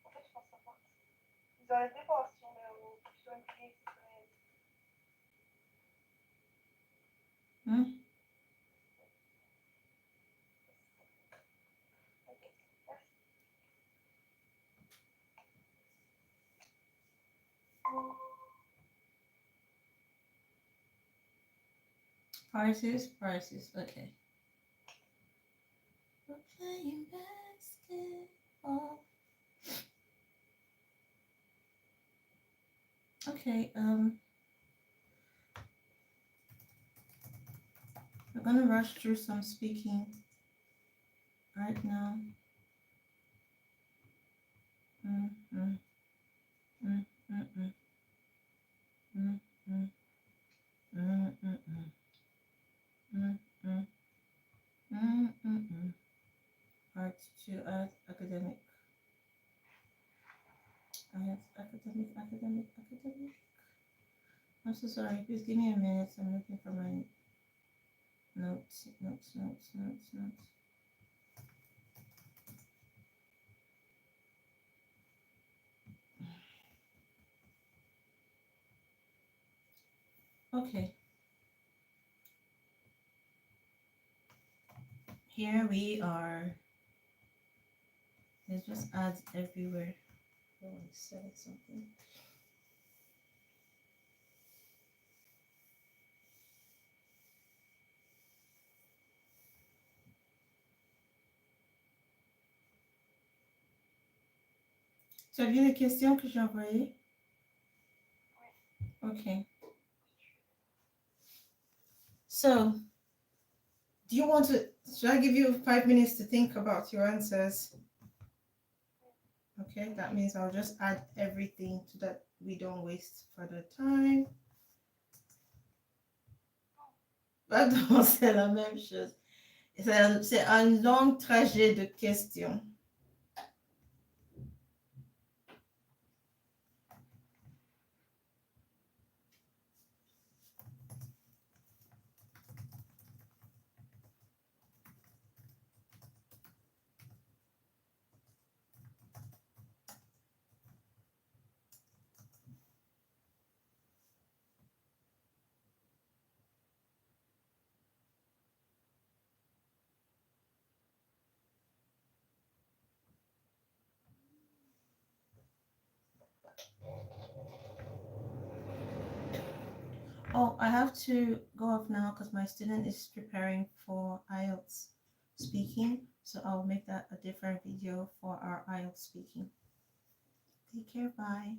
En fait, je pense que ça importe. Ils auraient été voir si on est sur une clé.
Hmm? Prices. Okay. We're playing basketball. Okay, we're gonna rush through some speaking right now. Mm, mm, mm, mm, mm, mm, mm, mm, mm, mm, mm, mm, mm, mm, mm. Part 2, academic. Academic. I'm so sorry. Please give me a minute. I'm looking for my notes. Okay. Here we are. There's just ads everywhere. Oh, I said something. Tu as vu les questions que j'ai envoyées? Okay. So, do you want to, should I give you 5 minutes to think about your answers? Okay, that means I'll just add everything so that we don't waste further time. Pardon, c'est la même chose. C'est un long trajet de questions. Oh, I have to go off now because my student is preparing for IELTS speaking. So I'll make that a different video for our IELTS speaking. Take care, bye.